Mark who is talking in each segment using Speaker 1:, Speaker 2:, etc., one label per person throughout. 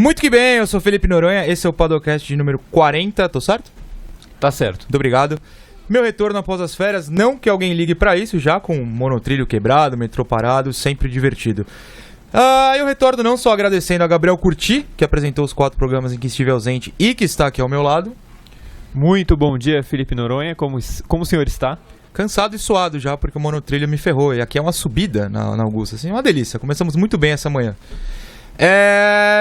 Speaker 1: Muito que bem, eu sou Felipe Noronha, esse é o Padocast de número 40, tô certo?
Speaker 2: Tá certo.
Speaker 1: Muito obrigado. Meu retorno após as férias, não que alguém ligue pra isso, já com monotrilho quebrado, metrô parado, sempre divertido. Eu retorno não só agradecendo a Gabriel Curti, que apresentou os 4 programas em que estive ausente e que está aqui ao meu lado.
Speaker 2: Muito bom dia, Felipe Noronha, como o senhor está?
Speaker 1: Cansado e suado já, porque o monotrilho me ferrou, e aqui é uma subida na Augusta, assim, uma delícia, começamos muito bem essa manhã.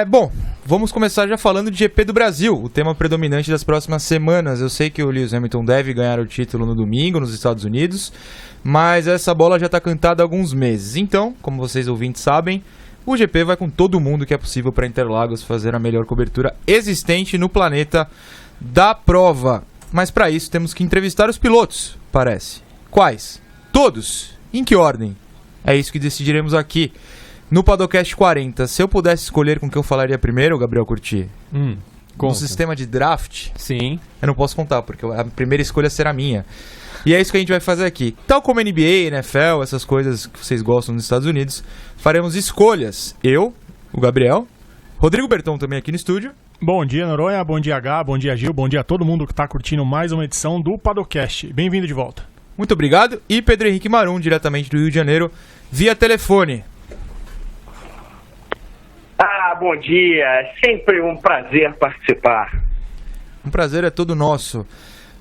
Speaker 1: Bom, vamos começar já falando de GP do Brasil, o tema predominante das próximas semanas. Eu sei que o Lewis Hamilton deve ganhar o título no domingo nos Estados Unidos, mas essa bola já está cantada há alguns meses. Então, como vocês ouvintes sabem, o GP vai com todo mundo que é possível para Interlagos fazer a melhor cobertura existente no planeta da prova. Mas para isso temos que entrevistar os pilotos, parece. Quais? Todos? Em que ordem? É isso que decidiremos aqui no Padocast 40. Se eu pudesse escolher com quem eu falaria primeiro, Gabriel Curti, no sistema de draft,
Speaker 2: sim,
Speaker 1: eu não posso contar, porque a primeira escolha será minha. E é isso que a gente vai fazer aqui. Tal como NBA, NFL, essas coisas que vocês gostam nos Estados Unidos, faremos escolhas. Eu, o Gabriel, Rodrigo Berton também aqui no estúdio.
Speaker 3: Bom dia, Noronha, bom dia, H, bom dia, Gil, bom dia a todo mundo que está curtindo mais uma edição do Padocast. Bem-vindo de volta.
Speaker 1: Muito obrigado. E Pedro Henrique Marum, diretamente do Rio de Janeiro, via telefone.
Speaker 4: Bom dia, é sempre um prazer participar.
Speaker 1: Um prazer é todo nosso.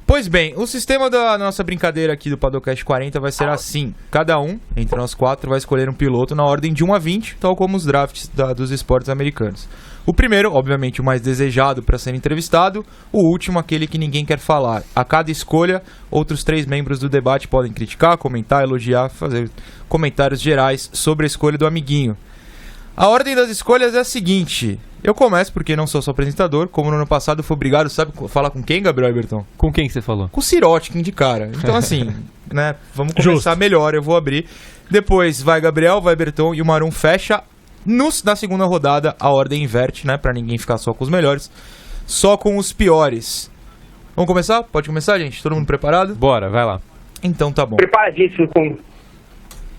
Speaker 1: Pois bem, o sistema da nossa brincadeira aqui do Padocast 40 vai ser assim. Cada um, entre nós 4, vai escolher um piloto na ordem de 1 a 20, tal como os drafts dos esportes americanos. O primeiro, obviamente, o mais desejado para ser entrevistado. O último, aquele que ninguém quer falar. A cada escolha, outros 3 membros do debate podem criticar, comentar, elogiar, fazer comentários gerais sobre a escolha do amiguinho. A ordem das escolhas é a seguinte. Eu começo porque não sou só apresentador. Como no ano passado eu fui obrigado, sabe falar com quem, Gabriel Berton?
Speaker 2: Com quem que você falou?
Speaker 1: Com o Sirotkin de cara. Então assim, né, vamos começar melhor, eu vou abrir. Depois vai Gabriel, vai Berton e o Marum fecha. Na segunda rodada a ordem inverte, né, pra ninguém ficar só com os melhores. Só com os piores. Vamos começar? Pode começar, gente? Todo mundo preparado?
Speaker 2: Bora, vai lá.
Speaker 1: Então tá bom.
Speaker 4: Preparadíssimo.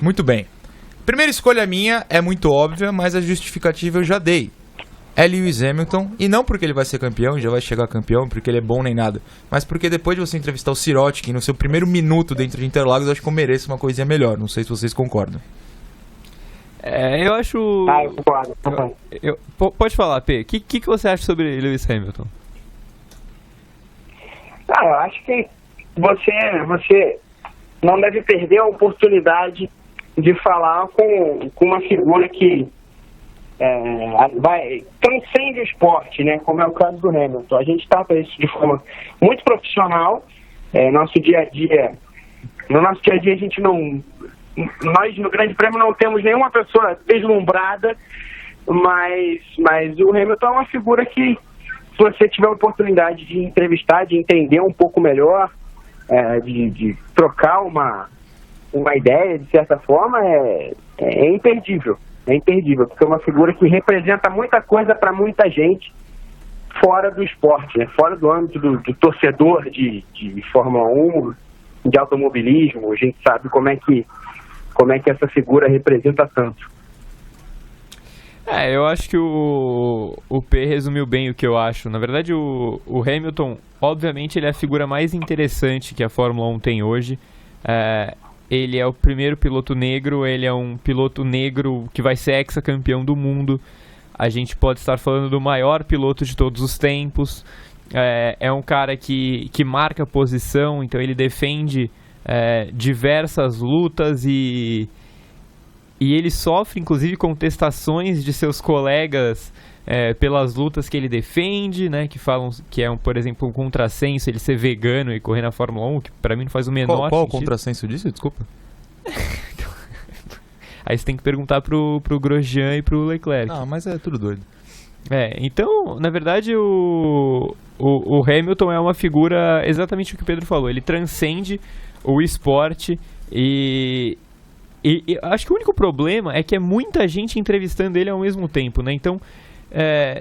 Speaker 1: Muito bem. Primeira escolha minha é muito óbvia, mas a justificativa eu já dei. É Lewis Hamilton, e não porque ele vai ser campeão, e já vai chegar campeão, porque ele é bom nem nada, mas porque depois de você entrevistar o Sirotkin no seu primeiro minuto dentro de Interlagos, eu acho que eu mereço uma coisinha melhor. Não sei se vocês concordam.
Speaker 2: Eu acho...
Speaker 4: Eu concordo.
Speaker 2: Pode falar, P. O que você acha sobre Lewis Hamilton?
Speaker 4: Eu acho que você não deve perder a oportunidade de falar com uma figura que transcende o esporte, né? Como é o caso do Hamilton. A gente trata isso de forma muito profissional. No nosso dia a dia a gente não... Nós no Grande Prêmio não temos nenhuma pessoa deslumbrada, mas o Hamilton é uma figura que, se você tiver a oportunidade de entrevistar, de entender um pouco melhor, de trocar uma ideia, de certa forma, é imperdível. É imperdível, porque é uma figura que representa muita coisa para muita gente fora do esporte, né? Fora do âmbito do torcedor de Fórmula 1, de automobilismo. A gente sabe como é que essa figura representa tanto.
Speaker 2: Eu acho que o P resumiu bem o que eu acho. Na verdade, o Hamilton, obviamente, ele é a figura mais interessante que a Fórmula 1 tem hoje. Ele é o primeiro piloto negro, ele é um piloto negro que vai ser hexacampeão do mundo. A gente pode estar falando do maior piloto de todos os tempos. É um cara que marca posição, então ele defende diversas lutas e ele sofre, inclusive, contestações de seus colegas pelas lutas que ele defende, né, que falam que por exemplo, um contrassenso ele ser vegano e correr na Fórmula 1, que pra mim não faz o menor sentido.
Speaker 1: Qual o contrassenso disso? Desculpa.
Speaker 2: Aí você tem que perguntar pro Grosjean e pro Leclerc.
Speaker 1: Mas é tudo doido.
Speaker 2: Então, na verdade, o Hamilton é uma figura, exatamente o que o Pedro falou, ele transcende o esporte e acho que o único problema é que é muita gente entrevistando ele ao mesmo tempo, né? Então,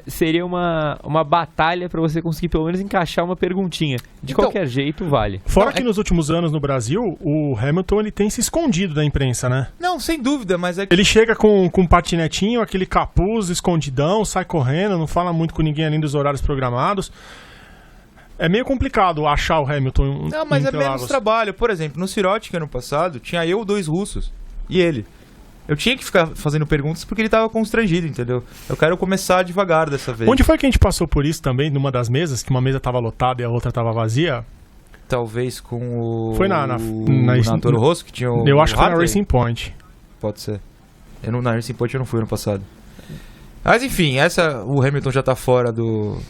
Speaker 2: seria uma batalha para você conseguir pelo menos encaixar uma perguntinha. De
Speaker 1: Então,
Speaker 2: qualquer jeito, vale.
Speaker 3: Fora que nos últimos anos no Brasil, o Hamilton ele tem se escondido da imprensa, né?
Speaker 1: Não, sem dúvida, mas é que...
Speaker 3: Ele chega com um patinetinho, aquele capuz escondidão, sai correndo, não fala muito com ninguém além dos horários programados. É meio complicado achar o Hamilton.
Speaker 1: Não, mas
Speaker 3: em
Speaker 1: é
Speaker 3: Interlagos.
Speaker 1: menos trabalho. Por exemplo, no Sirotkin ano passado, tinha eu, 2 russos e ele. Eu tinha que ficar fazendo perguntas porque ele tava constrangido, entendeu? Eu quero começar devagar dessa vez.
Speaker 3: Onde foi que a gente passou por isso também, numa das mesas, que uma mesa tava lotada e a outra tava vazia?
Speaker 1: Talvez com o...
Speaker 3: Foi na
Speaker 1: Toro Rosso, que tinha o...
Speaker 3: Eu acho que foi na
Speaker 1: Harvey?
Speaker 3: Racing Point.
Speaker 1: Pode ser. Na Racing Point eu não fui ano passado. Mas enfim, o Hamilton já tá fora do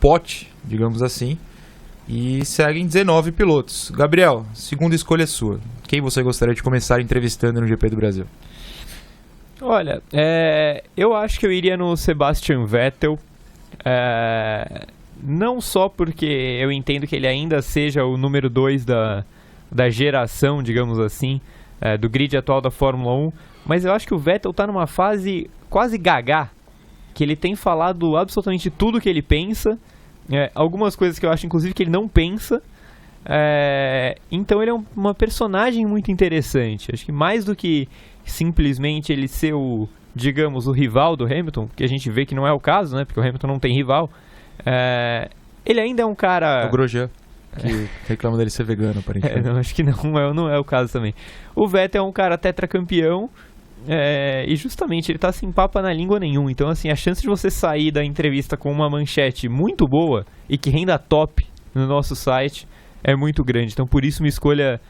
Speaker 1: pote, digamos assim. E seguem 19 pilotos. Gabriel, segunda escolha é sua. Quem você gostaria de começar entrevistando no GP do Brasil?
Speaker 2: Olha, eu acho que eu iria no Sebastian Vettel. Não só porque eu entendo que ele ainda seja o número 2 da geração, digamos assim, do grid atual da Fórmula 1, mas eu acho que o Vettel está numa fase quase gaga, que ele tem falado absolutamente tudo que ele pensa, algumas coisas que eu acho inclusive que ele não pensa, então ele é uma personagem muito interessante. Acho que mais do que simplesmente ele ser o rival do Hamilton, que a gente vê que não é o caso, né, porque o Hamilton não tem rival, ele ainda é um cara...
Speaker 1: O Grosjean, que reclama dele ser vegano, aparentemente.
Speaker 2: Não, acho que não é o caso também. O Vettel é um cara tetracampeão, e justamente ele tá sem papa na língua nenhum. Então, assim, a chance de você sair da entrevista com uma manchete muito boa e que renda top no nosso site é muito grande. Então, por isso, minha escolha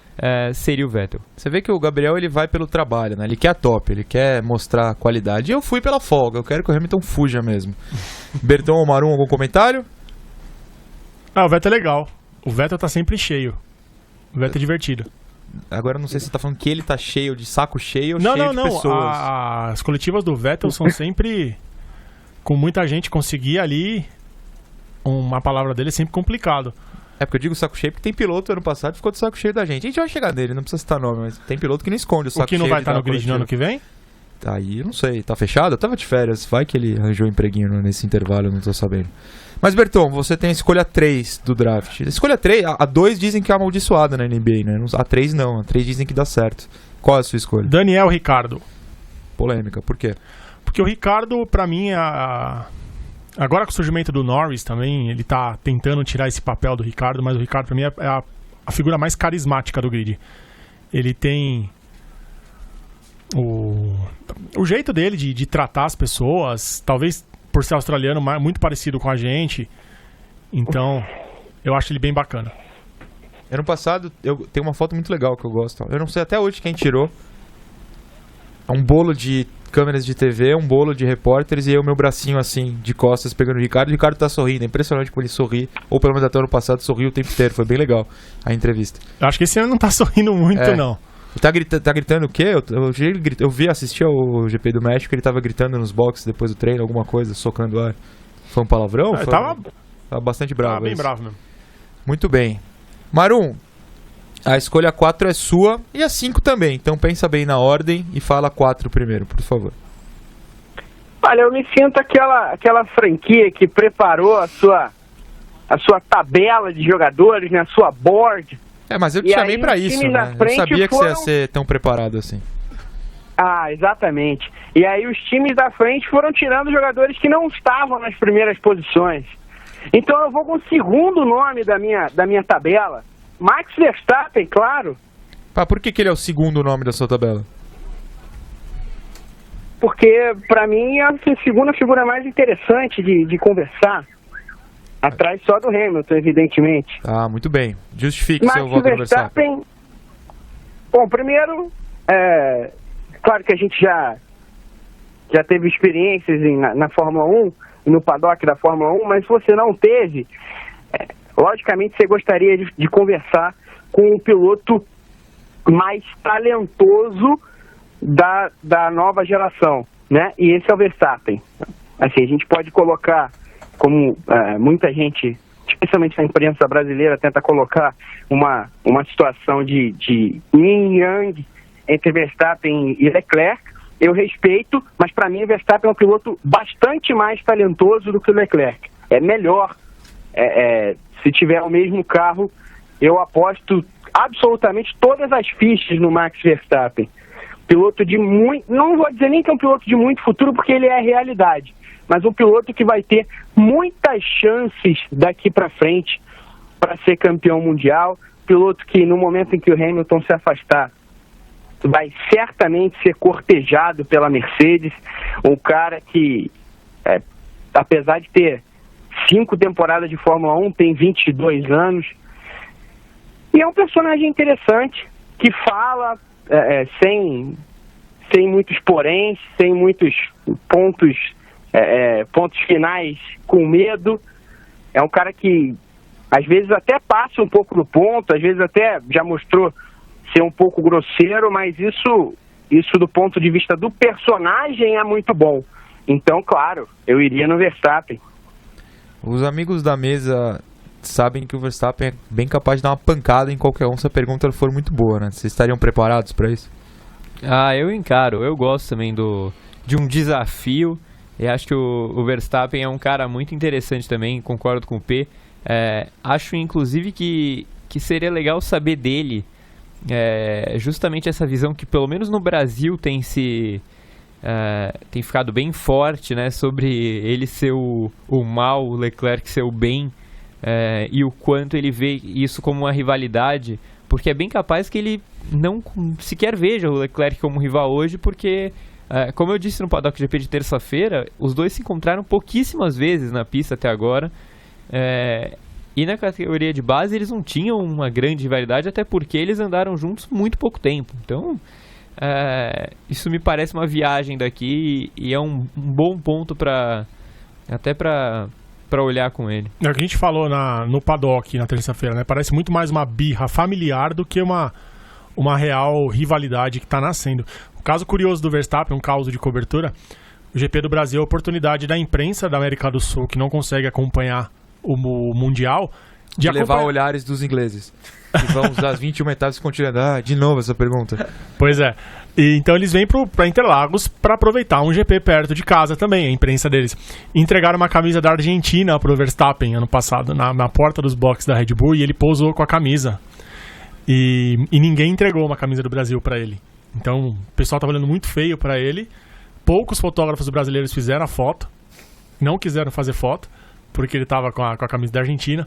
Speaker 2: seria o Vettel.
Speaker 1: Você vê que o Gabriel ele vai pelo trabalho, né? Ele quer a top, ele quer mostrar qualidade. E eu fui pela folga, eu quero que o Hamilton fuja mesmo. Berton ou Marum, algum comentário?
Speaker 3: O Vettel é legal. O Vettel tá sempre cheio. O Vettel é divertido.
Speaker 1: Agora eu não sei se você tá falando que ele tá cheio de saco cheio ou cheio de pessoas.
Speaker 3: As coletivas do Vettel são sempre com muita gente. Conseguir ali uma palavra dele é sempre complicado.
Speaker 1: Porque eu digo saco cheio porque tem piloto ano passado que ficou de saco cheio da gente. A gente vai chegar nele, não precisa citar nome, mas tem piloto que não esconde o saco cheio.
Speaker 3: O que não vai estar no grid no ano que vem?
Speaker 1: Aí eu não sei, tá fechado? Eu tava de férias, vai que ele arranjou um empreguinho nesse intervalo, eu não tô sabendo. Mas Berton, você tem a escolha 3 do draft. A escolha 3, a 2 dizem que é amaldiçoada na NBA, né? A 3 não, a 3 dizem que dá certo. Qual é a sua escolha?
Speaker 3: Daniel Ricciardo.
Speaker 1: Polêmica, por quê?
Speaker 3: Porque o Ricciardo, pra mim, agora com o surgimento do Norris também, ele tá tentando tirar esse papel do Ricciardo, mas o Ricciardo pra mim é a figura mais carismática do grid. Ele tem o jeito dele de tratar as pessoas, talvez por ser australiano, muito parecido com a gente. Então, eu acho ele bem bacana.
Speaker 1: Ano passado, eu tenho uma foto muito legal que eu gosto. Eu não sei até hoje quem tirou. É um bolo de câmeras de TV, um bolo de repórteres e eu, meu bracinho assim, de costas, pegando o Ricardo. O Ricardo tá sorrindo, é impressionante como ele sorri. Ou pelo menos até o ano passado, sorriu o tempo inteiro. Foi bem legal a entrevista.
Speaker 3: Eu acho que esse ano não tá sorrindo muito, não.
Speaker 1: Tá gritando o quê? Eu vi, assisti ao GP do México, ele tava gritando nos boxes depois do treino, alguma coisa, socando o ar. Foi um palavrão?
Speaker 3: Tava
Speaker 1: bastante bravo.
Speaker 3: Tava bem bravo mesmo.
Speaker 1: Muito bem. Marum, a escolha 4 é sua e a 5 também. Então pensa bem na ordem e fala 4 primeiro, por favor.
Speaker 4: Olha, eu me sinto aquela franquia que preparou a sua tabela de jogadores, né, a sua board.
Speaker 1: Mas eu te chamei pra isso, né? Eu sabia que você ia ser tão preparado assim.
Speaker 4: Exatamente. E aí os times da frente foram tirando jogadores que não estavam nas primeiras posições. Então eu vou com o segundo nome da minha tabela. Max Verstappen, claro.
Speaker 1: Por que ele é o segundo nome da sua tabela?
Speaker 4: Porque pra mim é a segunda figura mais interessante de conversar. Atrás só do Hamilton, evidentemente.
Speaker 1: Muito bem. Justifique seu voto no Verstappen.
Speaker 4: Bom, primeiro, claro que a gente já teve experiências na Fórmula 1, no paddock da Fórmula 1, mas se você não teve, logicamente você gostaria de conversar com o piloto mais talentoso da nova geração, né? E esse é o Verstappen. Assim, a gente pode colocar, como muita gente, especialmente na imprensa brasileira, tenta colocar uma situação de yin-yang entre Verstappen e Leclerc, eu respeito, mas para mim o Verstappen é um piloto bastante mais talentoso do que o Leclerc. É melhor, se tiver o mesmo carro, eu aposto absolutamente todas as fichas no Max Verstappen. Piloto de muito, não vou dizer nem que é um piloto de muito futuro, porque ele é a realidade, mas um piloto que vai ter muitas chances daqui para frente para ser campeão mundial. Piloto que no momento em que o Hamilton se afastar, vai certamente ser cortejado pela Mercedes. Um cara que, apesar de ter 5 temporadas de Fórmula 1, tem 22 anos. E é um personagem interessante, que fala sem muitos poréns, sem muitos pontos finais com medo. É um cara que às vezes até passa um pouco do ponto, às vezes até já mostrou ser um pouco grosseiro, mas isso do ponto de vista do personagem é muito bom. Então, claro, eu iria no Verstappen.
Speaker 1: Os amigos da mesa sabem que o Verstappen é bem capaz de dar uma pancada em qualquer um se a pergunta for muito boa, né? Vocês estariam preparados para isso?
Speaker 2: Eu encaro. Eu gosto também de um desafio. E acho que o Verstappen é um cara muito interessante também, concordo com o P. Acho, inclusive, que seria legal saber dele justamente essa visão que, pelo menos no Brasil, tem ficado bem forte, né, sobre ele ser o mal, o Leclerc ser o bem, e o quanto ele vê isso como uma rivalidade, porque é bem capaz que ele não sequer veja o Leclerc como rival hoje, porque, como eu disse no Paddock GP de terça-feira, os dois se encontraram pouquíssimas vezes na pista até agora. E na categoria de base eles não tinham uma grande rivalidade, até porque eles andaram juntos muito pouco tempo. Então, isso me parece uma viagem daqui e é um bom ponto para olhar com ele.
Speaker 3: É o que a gente falou no Paddock na terça-feira, né? Parece muito mais uma birra familiar do que uma real rivalidade que está nascendo. O caso curioso do Verstappen, um caso de cobertura, o GP do Brasil é a oportunidade da imprensa da América do Sul, que não consegue acompanhar o Mundial,
Speaker 1: de levar olhares dos ingleses que vão usar as 21 etapas continuando. De novo essa pergunta.
Speaker 3: Pois é. E então eles vêm para Interlagos para aproveitar um GP perto de casa também, a imprensa deles. Entregaram uma camisa da Argentina pro Verstappen ano passado, na porta dos boxes da Red Bull, e ele pousou com a camisa. E ninguém entregou uma camisa do Brasil para ele. Então o pessoal tava olhando muito feio para ele. Poucos fotógrafos brasileiros fizeram a foto, não quiseram fazer foto, porque ele tava com a camisa da Argentina.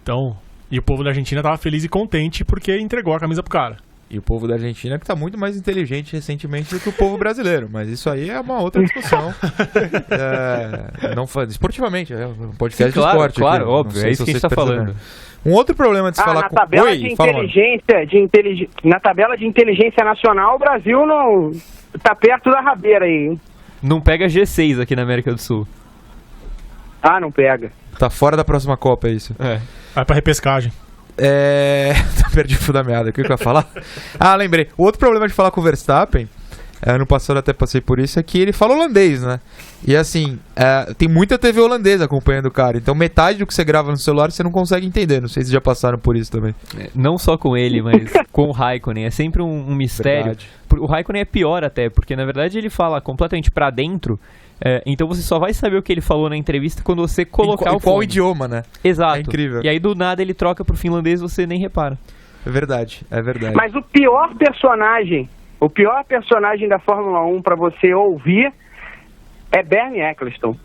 Speaker 3: Então, e o povo da Argentina tava feliz e contente porque entregou a camisa pro cara.
Speaker 1: E o povo da Argentina que tá muito mais inteligente recentemente do que o povo brasileiro. Mas isso aí é uma outra discussão. Não esportivamente, é um podcast de esporte.
Speaker 2: Claro,
Speaker 1: aqui,
Speaker 2: óbvio, é isso que a gente tá falando.
Speaker 1: Um outro problema de se falar
Speaker 4: na tabela de inteligência, na tabela de inteligência nacional, o Brasil não tá perto da rabeira aí.
Speaker 2: Não pega G6 aqui na América do Sul.
Speaker 4: Não pega.
Speaker 1: Tá fora da próxima Copa, é isso.
Speaker 3: Vai pra repescagem.
Speaker 1: Perdi o fio da meada. O que eu ia falar? Lembrei. O outro problema de falar com o Verstappen, ano passado até passei por isso, é que ele fala holandês, né? E assim, tem muita TV holandesa acompanhando o cara. Então metade do que você grava no celular você não consegue entender. Não sei se já passaram por isso também.
Speaker 2: Não só com ele, mas com o Raikkonen. É sempre um mistério.
Speaker 1: Verdade.
Speaker 2: O Raikkonen é pior até, porque na verdade ele fala completamente pra dentro. Então você só vai saber o que ele falou na entrevista quando você colocar o
Speaker 1: qual idioma, né?
Speaker 2: Exato.
Speaker 1: É incrível.
Speaker 2: E aí do nada ele troca pro finlandês e você nem repara.
Speaker 1: É verdade.
Speaker 4: Mas o pior personagem da Fórmula 1 pra você ouvir é Bernie Eccleston.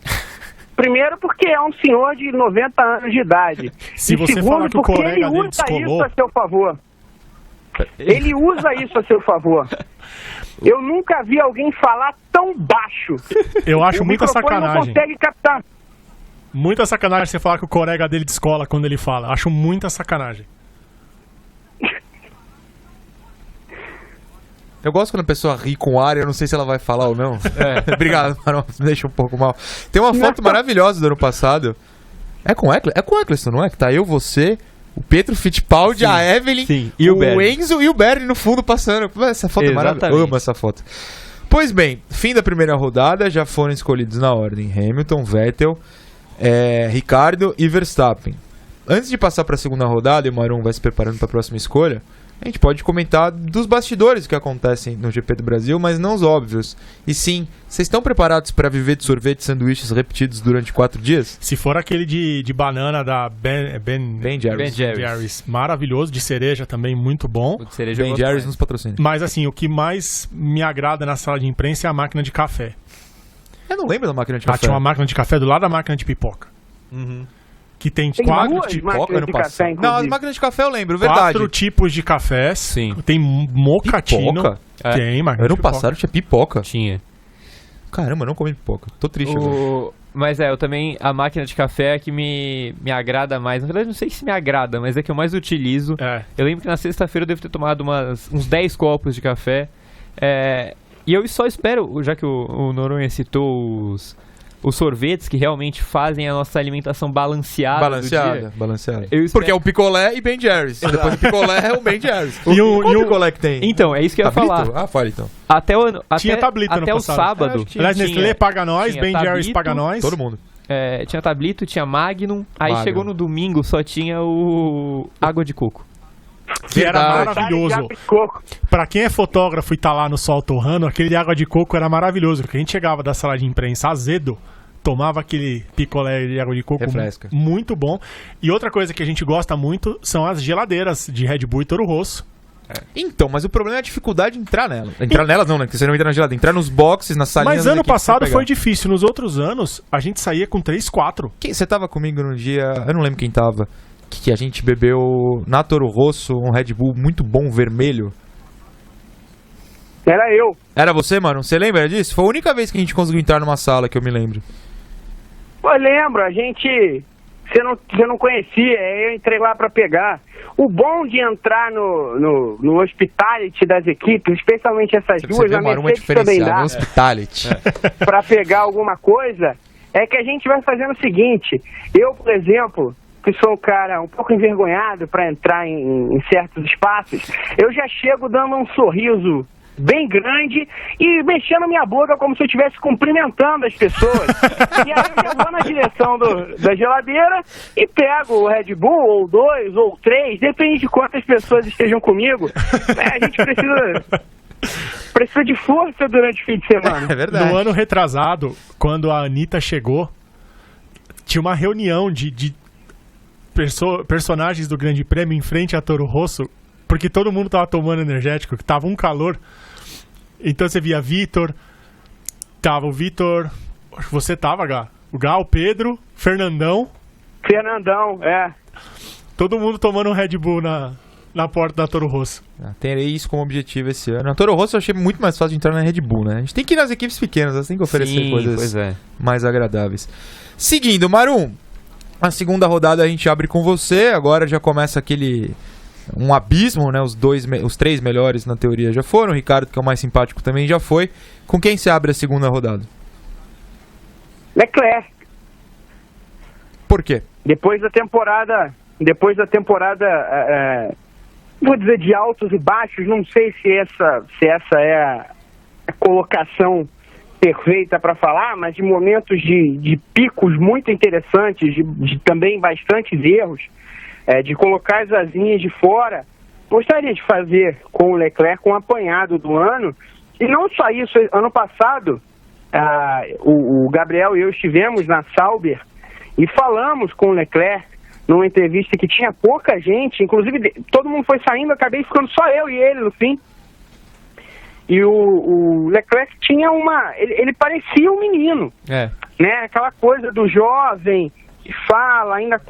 Speaker 4: Primeiro porque é um senhor de 90 anos de idade.
Speaker 3: Se você falar que o colega dele descolou...
Speaker 4: isso a seu favor. Ele usa isso a seu favor. Eu nunca vi alguém falar tão baixo.
Speaker 3: Eu acho muita sacanagem.
Speaker 4: Não consegue captar.
Speaker 3: Muita sacanagem você falar que o colega dele descola quando ele fala. Acho muita sacanagem.
Speaker 1: Eu gosto quando a pessoa ri com ar, eu não sei se ela vai falar ou não. Obrigado, Marão, me deixa um pouco mal. Tem uma foto maravilhosa do ano passado. É com o Eccleston, não é? Que tá eu, você, o Pietro Fittipaldi, sim, a Evelyn,
Speaker 2: e o
Speaker 1: Enzo e o Bernie no fundo passando. Essa foto é maravilhosa. Eu amo essa foto. Pois bem, fim da primeira rodada, já foram escolhidos na ordem Hamilton, Vettel, Ricardo e Verstappen. Antes de passar para a segunda rodada, e o Marum vai se preparando para a próxima escolha, A gente pode comentar dos bastidores que acontecem no GP do Brasil, mas não os óbvios. E sim, vocês estão preparados para viver de sorvete e sanduíches repetidos durante 4 dias?
Speaker 3: Se for aquele de banana da Ben Jerry's, maravilhoso, de cereja também, muito bom.
Speaker 2: O de cereja eu
Speaker 1: Ben
Speaker 2: gosto
Speaker 1: Jerry's
Speaker 2: mais.
Speaker 1: nos patrocina.
Speaker 3: Mas assim, o que mais me agrada na sala de imprensa é a máquina de café.
Speaker 1: Eu não lembro da máquina de
Speaker 3: Ah,
Speaker 1: café.
Speaker 3: tinha uma máquina de café do lado da máquina de pipoca. Que tem
Speaker 4: Tem
Speaker 3: quatro,
Speaker 4: duas
Speaker 3: tipos,
Speaker 1: Pipoca
Speaker 4: máquinas
Speaker 1: ano
Speaker 4: de
Speaker 1: passado.
Speaker 4: café,
Speaker 1: Não, as
Speaker 4: inclusive.
Speaker 1: máquinas de café eu lembro, verdade.
Speaker 3: 4 tipos de cafés.
Speaker 2: Sim.
Speaker 3: Tem mocatino.
Speaker 1: Pipoca?
Speaker 3: Tem, máquina
Speaker 1: Ano
Speaker 3: de pipoca.
Speaker 1: passado tinha pipoca.
Speaker 2: Tinha.
Speaker 1: Caramba, eu não comi pipoca. Tô triste agora.
Speaker 2: Mas eu também, a máquina de café é que me agrada mais. Na verdade, não sei se me agrada, mas é que eu mais utilizo. Eu lembro que na sexta-feira eu devo ter tomado uns 10 copos de café. E eu só espero, já que o Noronha citou os sorvetes que realmente fazem a nossa alimentação balanceada do dia.
Speaker 1: Balanceada.
Speaker 2: Eu espero-
Speaker 1: Porque é o picolé e Ben Jerry's. Depois do picolé é o Ben Jerry's.
Speaker 3: E o-
Speaker 1: Qual
Speaker 3: e o-
Speaker 1: picolé que tem?
Speaker 2: Então, é isso que eu ia
Speaker 1: Tablito?
Speaker 2: falar.
Speaker 1: Ah, fala então.
Speaker 2: Até o ano,
Speaker 3: Tinha tablito ano
Speaker 2: até o
Speaker 3: passado.
Speaker 2: sábado.
Speaker 1: Acho que
Speaker 3: Aliás, Nestlé paga nós,
Speaker 2: tinha
Speaker 3: Ben Jerry's
Speaker 2: Tablito,
Speaker 3: paga nós.
Speaker 1: Todo mundo.
Speaker 2: Tinha tablito, tinha Magnum. Aí
Speaker 1: Magnum.
Speaker 2: chegou no domingo, só tinha o água de coco.
Speaker 3: Que era
Speaker 1: Verdade.
Speaker 3: maravilhoso.
Speaker 4: Água de coco.
Speaker 3: Pra quem é fotógrafo e tá lá no sol torrando, aquele de água de coco era maravilhoso. Porque a gente chegava da sala de imprensa azedo, tomava aquele picolé de água de coco
Speaker 1: Refresca.
Speaker 3: muito bom. E outra coisa que a gente gosta muito são as geladeiras de Red Bull e Toro Rosso.
Speaker 1: Então, mas o problema é a dificuldade de entrar nela. Entrar nelas não, né? Porque você não entra na geladeira. Entrar nos boxes, nas salinhas.
Speaker 3: Mas
Speaker 1: das
Speaker 3: ano
Speaker 1: equipes pra
Speaker 3: passado
Speaker 1: pegar.
Speaker 3: foi difícil. Nos outros anos, a gente saía com 3, 4.
Speaker 1: Você tava comigo no dia... Eu não lembro quem tava. Que a gente bebeu na Toro Rosso um Red Bull muito bom, vermelho.
Speaker 4: Era eu.
Speaker 1: Era você, mano? Você lembra disso? Foi a única vez que a gente conseguiu entrar numa sala que eu me lembro.
Speaker 4: Pô, lembro, a gente... Você não conhecia, eu entrei lá pra pegar. O bom de entrar no hospitality das equipes, especialmente essas
Speaker 1: Você
Speaker 4: duas,
Speaker 1: viu
Speaker 4: a
Speaker 1: uma aroma
Speaker 4: Mercedes também
Speaker 1: diferenciada,
Speaker 4: dá,
Speaker 1: no hospitality.
Speaker 4: pra pegar alguma coisa, é que a gente vai fazendo o seguinte. Eu, por exemplo, que sou um cara um pouco envergonhado pra entrar em certos espaços, eu já chego dando um sorriso bem grande e mexendo minha boca como se eu estivesse cumprimentando as pessoas. E aí eu já vou na direção da geladeira e pego o Red Bull, ou 2, ou 3, depende de quantas pessoas estejam comigo. A gente precisa de força durante o fim de semana.
Speaker 1: É verdade.
Speaker 3: No ano retrasado, quando a Anitta chegou, tinha uma reunião de personagens do Grande Prêmio em frente a Toro Rosso, porque todo mundo tava tomando energético, que tava um calor. Então você via tava o Vitor, acho que você tava, Gá. O Gá, o Pedro, Fernandão, todo mundo tomando um Red Bull na porta da Toro Rosso.
Speaker 1: Terei isso como objetivo esse ano. Na Toro Rosso eu achei muito mais fácil de entrar na Red Bull, né? A gente tem que ir nas equipes pequenas, elas têm que oferecer
Speaker 2: Sim,
Speaker 1: coisas
Speaker 2: pois é.
Speaker 1: mais agradáveis. Seguindo, Marum, a segunda rodada a gente abre com você. Agora já começa um abismo, né? Os 3 melhores na teoria já foram. O Ricardo, que é o mais simpático, também já foi. Com quem você abre a segunda rodada?
Speaker 4: Leclerc.
Speaker 1: Por quê?
Speaker 4: Depois da temporada, vou dizer de altos e baixos, não sei se essa é a colocação perfeita para falar, mas de momentos de picos muito interessantes, de também bastantes erros, de colocar as asinhas de fora. Gostaria de fazer com o Leclerc um apanhado do ano, e não só isso. Ano passado, o Gabriel e eu estivemos na Sauber e falamos com o Leclerc numa entrevista que tinha pouca gente, inclusive todo mundo foi saindo, acabei ficando só eu e ele no fim. E o Leclerc tinha ele parecia um menino, né? Aquela coisa do jovem que fala ainda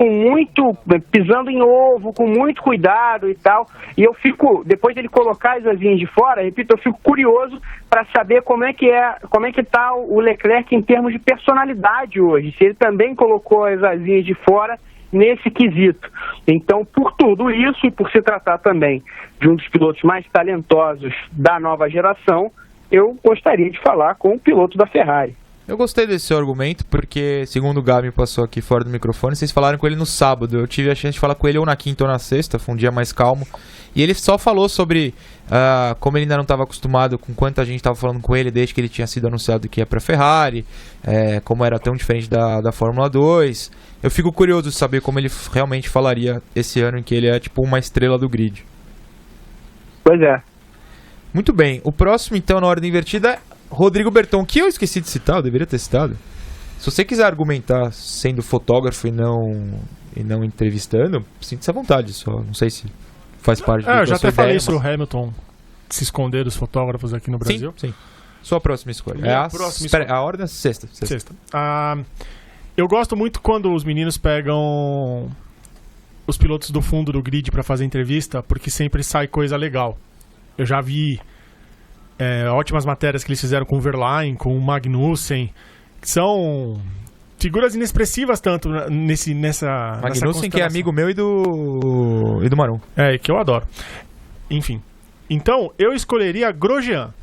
Speaker 4: pisando em ovo, com muito cuidado e tal. E eu fico, depois dele colocar as asinhas de fora, repito, eu fico curioso para saber como é que tá o Leclerc em termos de personalidade hoje, se ele também colocou as asinhas de fora nesse quesito. Então, por tudo isso e por se tratar também de um dos pilotos mais talentosos da nova geração, eu gostaria de falar com o piloto da Ferrari.
Speaker 1: Eu gostei desse seu argumento, porque, segundo o Gabi passou aqui fora do microfone, vocês falaram com ele no sábado. Eu tive a chance de falar com ele ou na quinta ou na sexta, foi um dia mais calmo. E ele só falou sobre como ele ainda não estava acostumado com quanta gente estava falando com ele desde que ele tinha sido anunciado que ia para a Ferrari, como era tão diferente da Fórmula 2. Eu fico curioso de saber como ele realmente falaria esse ano em que ele é tipo uma estrela do grid.
Speaker 4: Pois é.
Speaker 1: Muito bem. O próximo, então, na ordem invertida é Rodrigo Berton, que eu esqueci de citar, eu deveria ter citado. Se você quiser argumentar sendo fotógrafo e não entrevistando, sinta-se à vontade só. Não sei se faz parte
Speaker 3: eu já
Speaker 1: sua
Speaker 3: até falei
Speaker 1: ideia,
Speaker 3: sobre o Hamilton se esconder dos fotógrafos aqui no Brasil.
Speaker 1: Sim. Sua próxima escolha.
Speaker 3: Minha próxima escolha.
Speaker 1: A ordem é sexta.
Speaker 3: Eu gosto muito quando os meninos pegam os pilotos do fundo do grid para fazer entrevista, porque sempre sai coisa legal. Eu já vi ótimas matérias que eles fizeram com o Verlaine, com o Magnussen, que são figuras inexpressivas tanto nessa
Speaker 1: Magnussen, que é amigo meu e do Maron.
Speaker 3: Que eu adoro. Enfim. Então, eu escolheria Grosjean.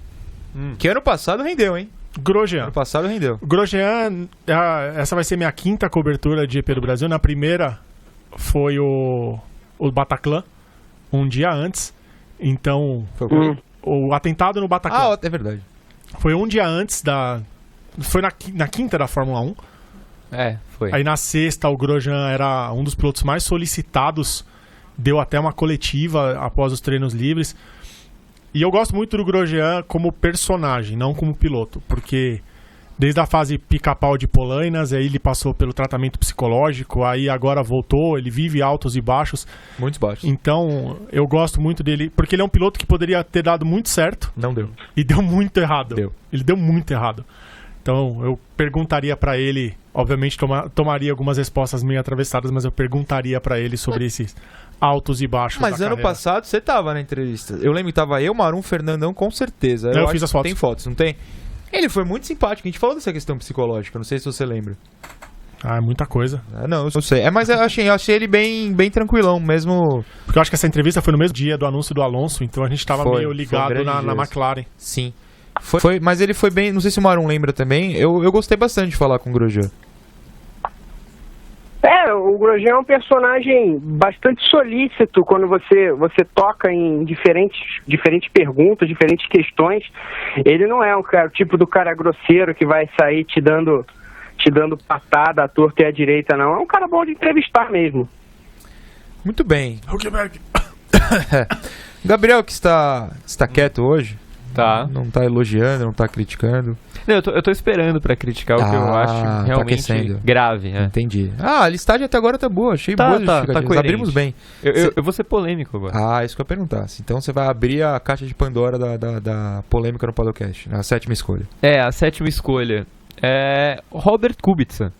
Speaker 1: Que ano passado rendeu, hein?
Speaker 3: Grosjean.
Speaker 1: Ano passado rendeu.
Speaker 3: Grosjean, essa vai ser minha quinta cobertura de GP do Brasil. Na primeira foi o Bataclan, um dia antes. Então, o atentado no Bataclan.
Speaker 1: É verdade.
Speaker 3: Foi um dia antes foi na quinta da Fórmula 1.
Speaker 2: Foi.
Speaker 3: Aí na sexta o Grosjean era um dos pilotos mais solicitados. Deu até uma coletiva após os treinos livres. E eu gosto muito do Grosjean como personagem, não como piloto. Porque desde a fase pica-pau de Polainas, aí ele passou pelo tratamento psicológico, aí agora voltou, ele vive altos e baixos.
Speaker 1: Muitos baixos.
Speaker 3: Então, eu gosto muito dele, porque ele é um piloto que poderia ter dado muito certo.
Speaker 1: Não deu.
Speaker 3: E deu muito errado.
Speaker 1: Deu.
Speaker 3: Ele deu muito errado. Então, eu perguntaria pra ele, obviamente tomaria algumas respostas meio atravessadas, mas eu perguntaria pra ele sobre esses altos e baixos.
Speaker 1: Mas
Speaker 3: da
Speaker 1: ano
Speaker 3: carreira.
Speaker 1: passado você tava na entrevista. Eu lembro que tava eu, Marum, Fernandão, com certeza.
Speaker 3: Eu
Speaker 1: acho
Speaker 3: fiz as
Speaker 1: que
Speaker 3: fotos.
Speaker 1: Tem fotos, não tem? Ele foi muito simpático. A gente falou dessa questão psicológica. Não sei se você lembra.
Speaker 3: É muita coisa.
Speaker 1: Não, eu sei. Mas eu achei ele bem tranquilão, mesmo.
Speaker 3: Porque eu acho que essa entrevista foi no mesmo dia do anúncio do Alonso, então a gente tava meio ligado na McLaren.
Speaker 1: Sim. Mas ele foi bem. Não sei se o Marum lembra também. Eu gostei bastante de falar com o Grosjean.
Speaker 4: O Grosjean é um personagem bastante solícito quando você toca em diferentes perguntas, diferentes questões. Ele não é o tipo do cara grosseiro que vai sair te dando patada à torta e à direita, não. É um cara bom de entrevistar mesmo.
Speaker 1: Muito bem.
Speaker 3: Huckenberg.
Speaker 1: Gabriel, que está quieto hoje.
Speaker 2: Tá.
Speaker 1: Não tá elogiando, não tá criticando.
Speaker 2: Não, eu tô esperando pra criticar o que eu acho realmente grave.
Speaker 1: Entendi. A listagem até agora tá boa. Achei boa justificativa. Abrimos bem.
Speaker 2: Eu vou ser polêmico agora.
Speaker 1: Isso que eu ia perguntar. Então você vai abrir a caixa de Pandora da polêmica no podcast. A sétima escolha.
Speaker 2: A sétima escolha é Robert Kubica.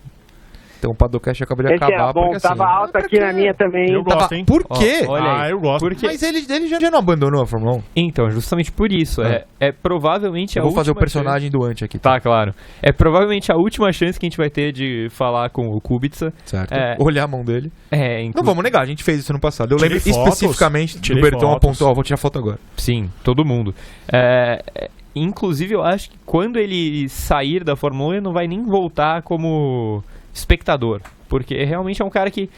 Speaker 1: Então o Padocast acabou de acabar.
Speaker 4: É bom,
Speaker 1: porque, assim,
Speaker 4: tava alto aqui na minha também.
Speaker 3: Eu gosto, hein?
Speaker 1: Por quê?
Speaker 2: Olha aí.
Speaker 3: Eu gosto.
Speaker 2: Porque...
Speaker 1: Mas ele já não abandonou a Fórmula 1?
Speaker 2: Então, justamente por isso. É provavelmente a última.
Speaker 1: Vou fazer o personagem do Ante aqui.
Speaker 2: Tá, claro. É provavelmente a última chance que a gente vai ter de falar com o Kubica.
Speaker 1: Certo. Olhar a mão dele.
Speaker 2: Inclusive...
Speaker 1: Não vamos negar, a gente fez isso no passado. Eu lembro
Speaker 3: fotos,
Speaker 1: especificamente do Berton apontou, vou tirar foto agora.
Speaker 2: Sim, todo mundo. Inclusive, eu acho que quando ele sair da Fórmula 1, ele não vai nem voltar como espectador. Porque realmente é um cara que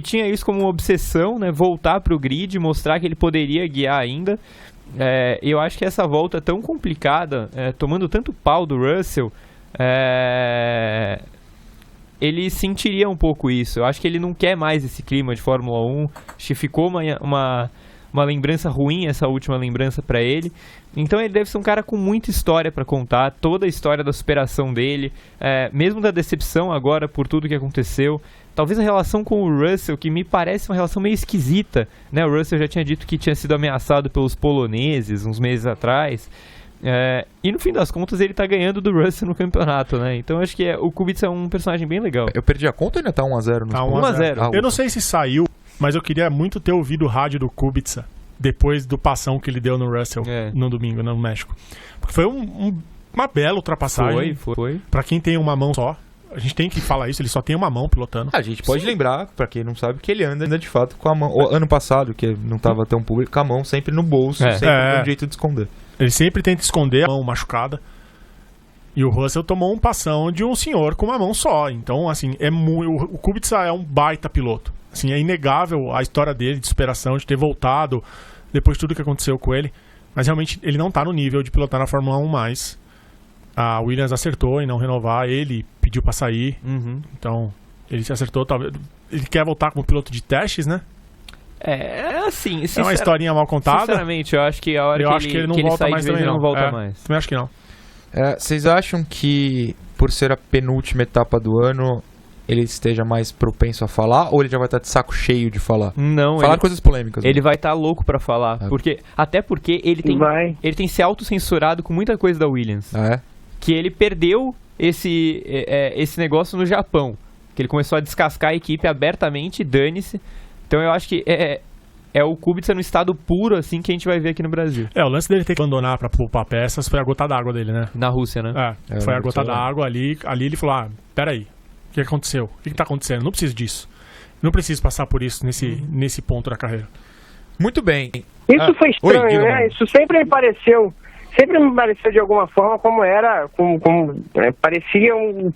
Speaker 2: tinha isso como uma obsessão, né? Voltar pro grid, mostrar que ele poderia guiar ainda. Eu acho que essa volta tão complicada, tomando tanto pau do Russell, ele sentiria um pouco isso. Eu acho que ele não quer mais esse clima de Fórmula 1. Acho que ficou uma lembrança ruim, essa última lembrança para ele. Então ele deve ser um cara com muita história para contar, toda a história da superação dele, mesmo da decepção agora por tudo que aconteceu. Talvez a relação com o Russell, que me parece uma relação meio esquisita, né? O Russell já tinha dito que tinha sido ameaçado pelos poloneses uns meses atrás. E no fim das contas ele tá ganhando do Russell no campeonato, né? Então acho que o Kubica é um personagem bem legal.
Speaker 1: Eu perdi a conta ou ainda tá 1-0?
Speaker 3: Tá 1-0. Eu não sei se saiu, mas eu queria muito ter ouvido o rádio do Kubica depois do passão que ele deu no Russell no domingo, no México. Porque foi uma bela ultrapassagem.
Speaker 2: Foi.
Speaker 3: Pra quem tem uma mão só. A gente tem que falar isso, ele só tem uma mão pilotando.
Speaker 1: A gente pode lembrar, pra quem não sabe, que ele anda de fato com a mão. Ano passado, que não tava tão público, com a mão sempre no bolso, sempre tem um jeito de esconder.
Speaker 3: Ele sempre tenta esconder a mão machucada. E o Russell tomou um passão de um senhor com uma mão só. Então, assim, o Kubica é um baita piloto. Assim, é inegável a história dele de superação, de ter voltado depois de tudo que aconteceu com ele. Mas realmente ele não tá no nível de pilotar na Fórmula 1 mais. A Williams acertou em não renovar, ele pediu pra sair. Então, ele se acertou. Ele quer voltar como piloto de testes, né?
Speaker 2: Assim...
Speaker 3: É uma historinha mal contada.
Speaker 2: Sinceramente, eu acho que a hora que ele
Speaker 3: não volta
Speaker 2: sai
Speaker 3: mais
Speaker 2: de vez,
Speaker 3: também,
Speaker 2: ele não volta mais.
Speaker 3: Também acho que não.
Speaker 1: Vocês acham que, por ser a penúltima etapa do ano, ele esteja mais propenso a falar? Ou ele já vai estar de saco cheio de falar?
Speaker 2: Não,
Speaker 1: Falar coisas polêmicas.
Speaker 2: ele vai estar louco pra falar. Até porque ele tem se autocensurado com muita coisa da Williams.
Speaker 1: Ah, é?
Speaker 2: Que ele perdeu esse negócio no Japão. Que ele começou a descascar a equipe abertamente, dane-se. Então eu acho que é o Kubica no estado puro, assim, que a gente vai ver aqui no Brasil.
Speaker 3: O lance dele ter que abandonar pra poupar peças foi a gota d'água dele, né?
Speaker 2: Na Rússia, né?
Speaker 3: Foi a gota d'água ali. Ali ele falou, peraí, o que aconteceu? O que tá acontecendo? Não preciso disso. Não preciso passar por isso nesse ponto da carreira.
Speaker 1: Muito bem.
Speaker 4: Isso foi estranho, né? Isso sempre me pareceu de alguma forma como era, parecia um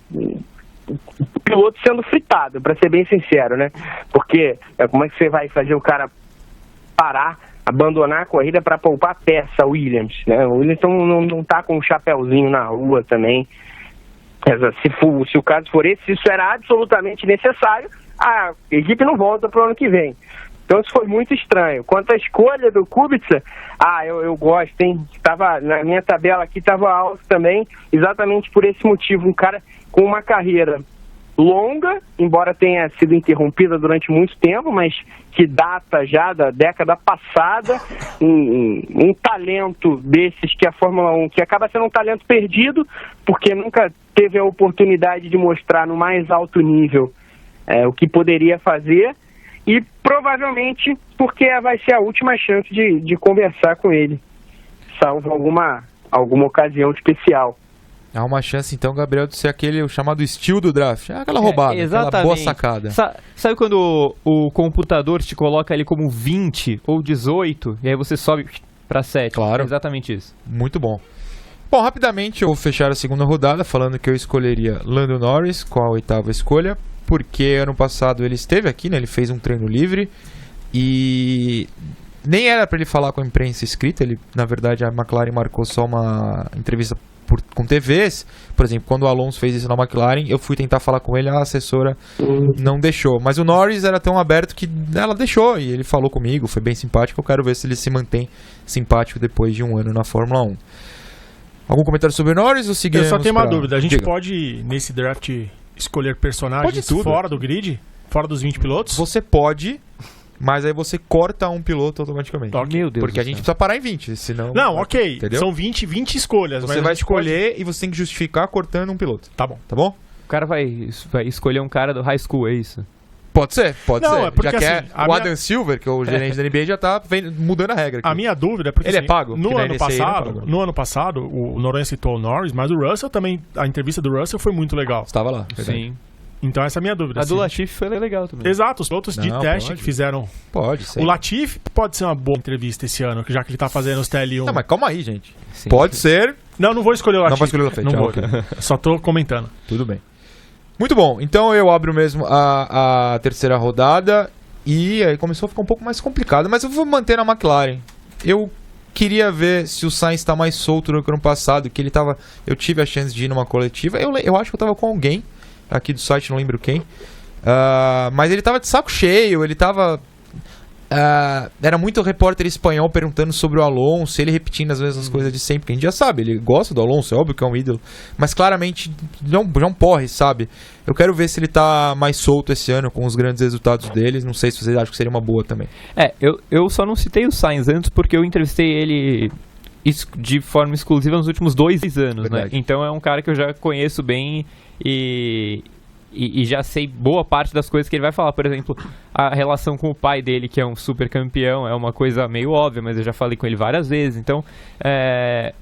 Speaker 4: piloto sendo fritado, pra ser bem sincero, né? Porque como é que você vai fazer o cara parar, abandonar a corrida para poupar peça, Williams, né? O Williams não tá com um chapéuzinho na rua também. Se o caso for esse, isso era absolutamente necessário, a equipe não volta pro ano que vem. Então isso foi muito estranho. Quanto à escolha do Kubica, eu gosto, hein? Tava, na minha tabela aqui estava alto também, exatamente por esse motivo. Um cara com uma carreira longa, embora tenha sido interrompida durante muito tempo, mas que data já da década passada, um talento desses que a Fórmula 1, que acaba sendo um talento perdido, porque nunca teve a oportunidade de mostrar no mais alto nível o que poderia fazer, e provavelmente porque vai ser a última chance de conversar com ele, salvo alguma ocasião especial.
Speaker 1: Há uma chance, então, Gabriel, de ser o chamado steal do draft. Aquela roubada, aquela boa sacada.
Speaker 2: Sabe quando o computador te coloca ali como 20 ou 18, e aí você sobe pra 7?
Speaker 1: Claro.
Speaker 2: É exatamente isso.
Speaker 1: Muito bom. Bom, rapidamente eu vou fechar a segunda rodada falando que eu escolheria Lando Norris com a 8ª escolha, porque ano passado ele esteve aqui, né? Ele fez um treino livre e nem era para ele falar com a imprensa escrita. Ele, na verdade, a McLaren marcou só uma entrevista com TVs. Por exemplo, quando o Alonso fez isso na McLaren, eu fui tentar falar com ele, a assessora não deixou. Mas o Norris era tão aberto que ela deixou, e ele falou comigo, foi bem simpático. Eu quero ver se ele se mantém simpático depois de um ano na Fórmula 1. Algum comentário sobre o Norris ou seguimos?
Speaker 3: Eu só tenho uma dúvida. A gente pode, nesse draft, escolher personagens fora do grid? Fora dos 20 pilotos?
Speaker 1: Você pode, mas aí você corta um piloto automaticamente.
Speaker 2: Meu Deus.
Speaker 1: Porque a gente precisa parar em 20, senão...
Speaker 3: Não, ok.
Speaker 1: Entendeu?
Speaker 3: São 20 escolhas.
Speaker 1: Você vai escolher e você tem que justificar cortando um piloto.
Speaker 3: Tá bom.
Speaker 1: Tá bom?
Speaker 2: O cara vai escolher um cara do high school, é isso?
Speaker 1: Pode ser.
Speaker 3: É porque,
Speaker 1: já que
Speaker 3: assim,
Speaker 1: o Adam Silver, que é o gerente da NBA, já tá mudando a regra aqui.
Speaker 3: A minha dúvida é porque
Speaker 1: ele é pago?
Speaker 3: No ano passado, o Noronha citou o Norris, mas o Russell também, a entrevista do Russell foi muito legal.
Speaker 1: Estava lá.
Speaker 2: Sim.
Speaker 3: Então essa é a minha dúvida.
Speaker 2: A do Latifi foi legal também.
Speaker 3: Exato, os pilotos de teste que fizeram.
Speaker 1: Pode ser.
Speaker 3: O Latifi pode ser uma boa entrevista esse ano, já que ele tá fazendo os TL1.
Speaker 1: Não, mas calma aí, gente.
Speaker 2: Sim.
Speaker 1: Pode ser.
Speaker 3: Não vou escolher o Latifi.
Speaker 1: Não vai escolher o Latifi.
Speaker 3: Não vou.
Speaker 1: Okay.
Speaker 3: Só tô comentando.
Speaker 1: Tudo bem. Muito bom. Então eu abro mesmo a terceira rodada. E aí começou a ficar um pouco mais complicado. Mas eu vou manter na McLaren. Eu queria ver se o Sainz tá mais solto do que no ano passado. Que ele tava. Eu tive a chance de ir numa coletiva. Eu acho que eu tava com alguém aqui do site, não lembro quem. Mas ele tava de saco cheio. Ele tava. Era muito repórter espanhol perguntando sobre o Alonso, ele repetindo as mesmas coisas de sempre, que a gente já sabe, ele gosta do Alonso, é óbvio que é um ídolo, mas claramente não porre, sabe? Eu quero ver se ele tá mais solto esse ano com os grandes resultados deles, não sei se vocês acham que seria uma boa também.
Speaker 2: Eu só não citei o Sainz antes porque eu entrevistei ele de forma exclusiva nos últimos 2 anos,
Speaker 1: Verdade.
Speaker 2: né? Então é um cara que eu já conheço bem e já sei boa parte das coisas que ele vai falar. Por exemplo, a relação com o pai dele, que é um super campeão, é uma coisa meio óbvia, mas eu já falei com ele várias vezes. Então,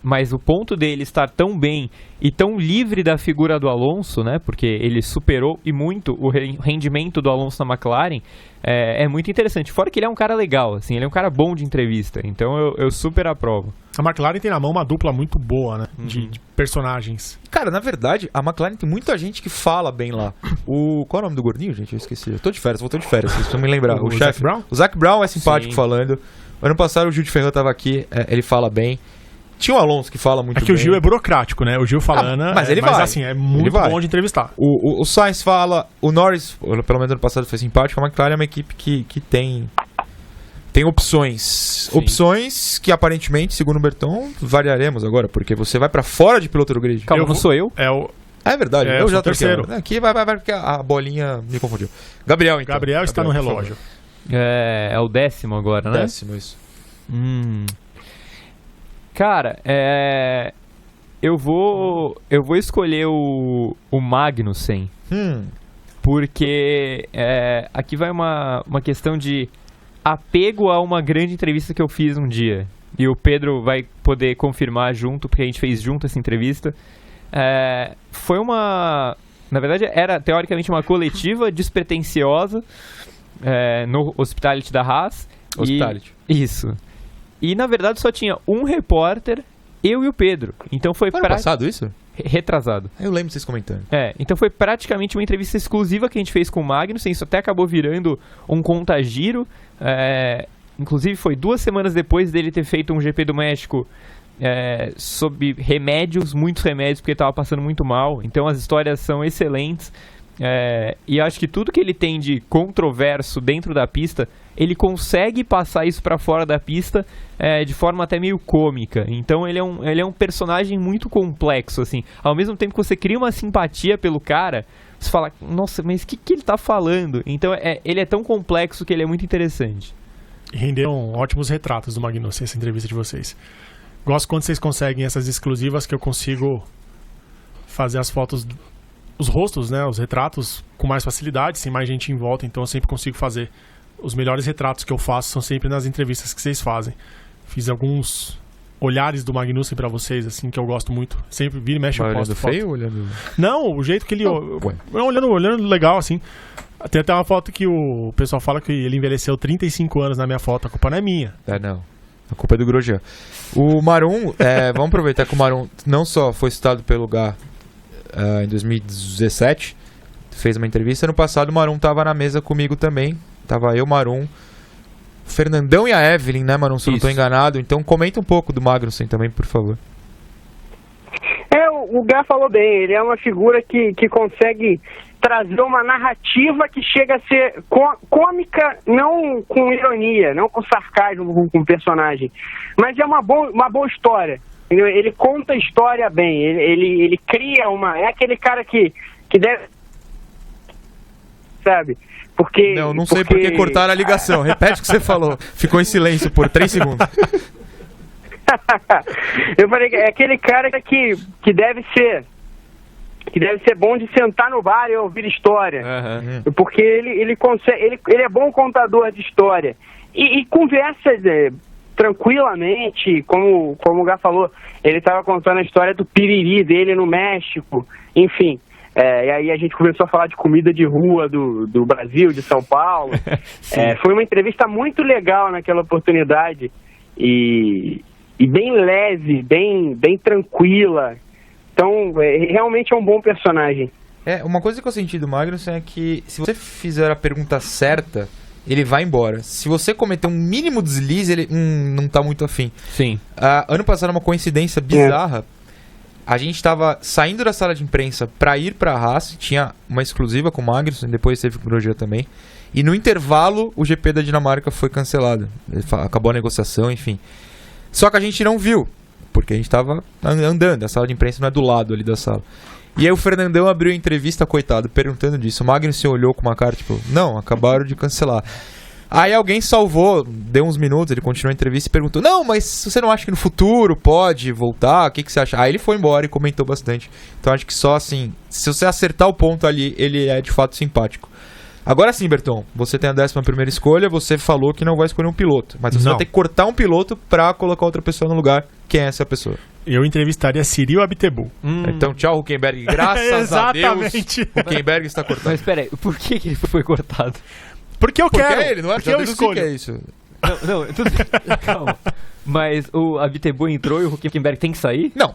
Speaker 2: mas o ponto dele estar tão bem e tão livre da figura do Alonso, né? Porque ele superou e muito o rendimento do Alonso na McLaren, é muito interessante. Fora que ele é um cara legal, assim, ele é um cara bom de entrevista. Então eu super aprovo.
Speaker 3: A McLaren tem na mão uma dupla muito boa, né? De personagens.
Speaker 1: Cara, na verdade, a McLaren tem muita gente que fala bem lá. Qual é o nome do gordinho, gente? Eu esqueci. Eu tô de férias, voltou de férias, vocês precisam me lembrar.
Speaker 3: O Zac Brown?
Speaker 1: O Zac Brown é simpático.
Speaker 2: Sim.
Speaker 1: Falando. Ano passado o Gil de Ferran tava aqui, ele fala bem. Tinha o Alonso que fala muito bem.
Speaker 3: É que o Gil é burocrático, né? O Gil falando.
Speaker 1: Mas ele vai.
Speaker 3: Mas assim, é muito bom de entrevistar.
Speaker 1: O Sainz fala, o Norris, pelo menos ano passado foi simpático, a McLaren é uma equipe que tem tem opções.
Speaker 2: Sim.
Speaker 1: Opções que aparentemente, segundo o Berton, variaremos agora, porque você vai pra fora de piloto do grid.
Speaker 2: Calma, não sou eu?
Speaker 1: É verdade,
Speaker 3: É,
Speaker 1: eu
Speaker 3: eu
Speaker 1: já
Speaker 3: sou
Speaker 1: troquei.
Speaker 3: terceiro.
Speaker 1: Aqui vai porque a bolinha me confundiu. Gabriel, então.
Speaker 3: Gabriel está no
Speaker 1: por
Speaker 3: relógio.
Speaker 2: É o 10º agora, né?
Speaker 1: 10º, isso.
Speaker 2: Cara, eu vou escolher o Magnussen, porque aqui vai uma questão de apego a uma grande entrevista que eu fiz um dia. E o Pedro vai poder confirmar junto, porque a gente fez junto essa entrevista. Foi na verdade, era teoricamente uma coletiva despretensiosa no Hospitality da Haas.
Speaker 1: Hospitality.
Speaker 2: Isso. E na verdade só tinha um repórter, eu e o Pedro. Então foi
Speaker 1: Ano passado isso?
Speaker 2: retrasado.
Speaker 1: Eu lembro de vocês comentando.
Speaker 2: Então foi praticamente uma entrevista exclusiva que a gente fez com o Magnussen. Isso até acabou virando um contagiro. Inclusive foi 2 semanas depois dele ter feito um GP do México sob remédios, muitos remédios, porque ele estava passando muito mal. Então as histórias são excelentes. E acho que tudo que ele tem de controverso dentro da pista, ele consegue passar isso para fora da pista de forma até meio cômica. Então ele é um personagem muito complexo, assim. Ao mesmo tempo que você cria uma simpatia pelo cara, você fala, nossa, mas o que ele tá falando? Então ele é tão complexo que ele é muito interessante.
Speaker 3: Renderam ótimos retratos do Magnussen, essa entrevista de vocês. Gosto quando vocês conseguem essas exclusivas, que eu consigo fazer as fotos, os rostos, né, os retratos com mais facilidade, sem mais gente em volta. Então eu sempre consigo fazer. Os melhores retratos que eu faço são sempre nas entrevistas que vocês fazem. Fiz alguns olhares do Magnussen pra vocês, assim, que eu gosto muito. Sempre vira e mexe, eu posto foto.
Speaker 1: Feio ou olhando?
Speaker 3: Não, o jeito que ele... olhando legal, assim. Tem até uma foto que o pessoal fala que ele envelheceu 35 anos na minha foto. A culpa não é minha.
Speaker 1: Não. A culpa é do Grosjean. O Marum, vamos aproveitar que o Marum não só foi citado pelo lugar em 2017, fez uma entrevista. No passado o Marum tava na mesa comigo também. Tava eu, Marum, Fernandão e a Evelyn, né, Marum? Se eu não tô enganado. Então comenta um pouco do Magnussen também, por favor.
Speaker 4: O Gá falou bem, ele é uma figura que consegue trazer uma narrativa que chega a ser cômica, não com ironia, não com sarcasmo com o personagem, mas é uma boa história. Ele conta a história bem, ele cria uma... É aquele cara que deve... Sabe? Porque...
Speaker 1: Não sei porque cortaram a ligação. Repete o que você falou. Ficou em silêncio por 3 segundos.
Speaker 4: Eu falei que é aquele cara que deve ser bom de sentar no bar e ouvir história. Porque ele consegue, ele é bom contador de história e conversa tranquilamente, como o Gá falou. Ele estava contando a história do piriri dele no México, enfim. E aí a gente começou a falar de comida de rua do Brasil, de São Paulo. Foi uma entrevista muito legal naquela oportunidade e bem leve, bem tranquila. Então, realmente é um bom personagem.
Speaker 1: Uma coisa que eu senti do Magnussen é que se você fizer a pergunta certa, ele vai embora. Se você cometer um mínimo deslize, ele não tá muito afim.
Speaker 2: Sim.
Speaker 1: Ano passado, uma coincidência bizarra. A gente estava saindo da sala de imprensa para ir para a Haas, tinha uma exclusiva com o Magnussen, depois teve com o Grosjean também. E no intervalo, o GP da Dinamarca foi cancelado. Acabou a negociação, enfim. Só que a gente não viu, porque a gente estava andando, a sala de imprensa não é do lado ali da sala. E aí o Fernandão abriu a entrevista, coitado, perguntando disso. O Magnussen olhou com uma cara, tipo, não, acabaram de cancelar. Aí alguém salvou, deu uns minutos, ele continuou a entrevista e perguntou, não, mas você não acha que no futuro pode voltar? O que você acha? Aí ele foi embora e comentou bastante. Então acho que só assim, se você acertar o ponto ali, ele é de fato simpático. Agora sim, Berton, você tem a 11ª escolha, você falou que não vai escolher um piloto, mas você vai ter que cortar um piloto pra colocar outra pessoa no lugar. Quem é essa pessoa?
Speaker 3: Eu entrevistaria Cyril Abiteboul.
Speaker 1: Então tchau, Hülkenberg, graças a Deus, Hülkenberg está cortado.
Speaker 2: Mas espera aí, por que ele foi cortado?
Speaker 3: Porque eu quero.
Speaker 1: Porque ele, não é?
Speaker 3: Porque eu escolho.
Speaker 1: Que é isso.
Speaker 2: Não, tudo bem. Calma. Mas o Abiteboul entrou e o Hülkenberg tem que sair?
Speaker 1: Não.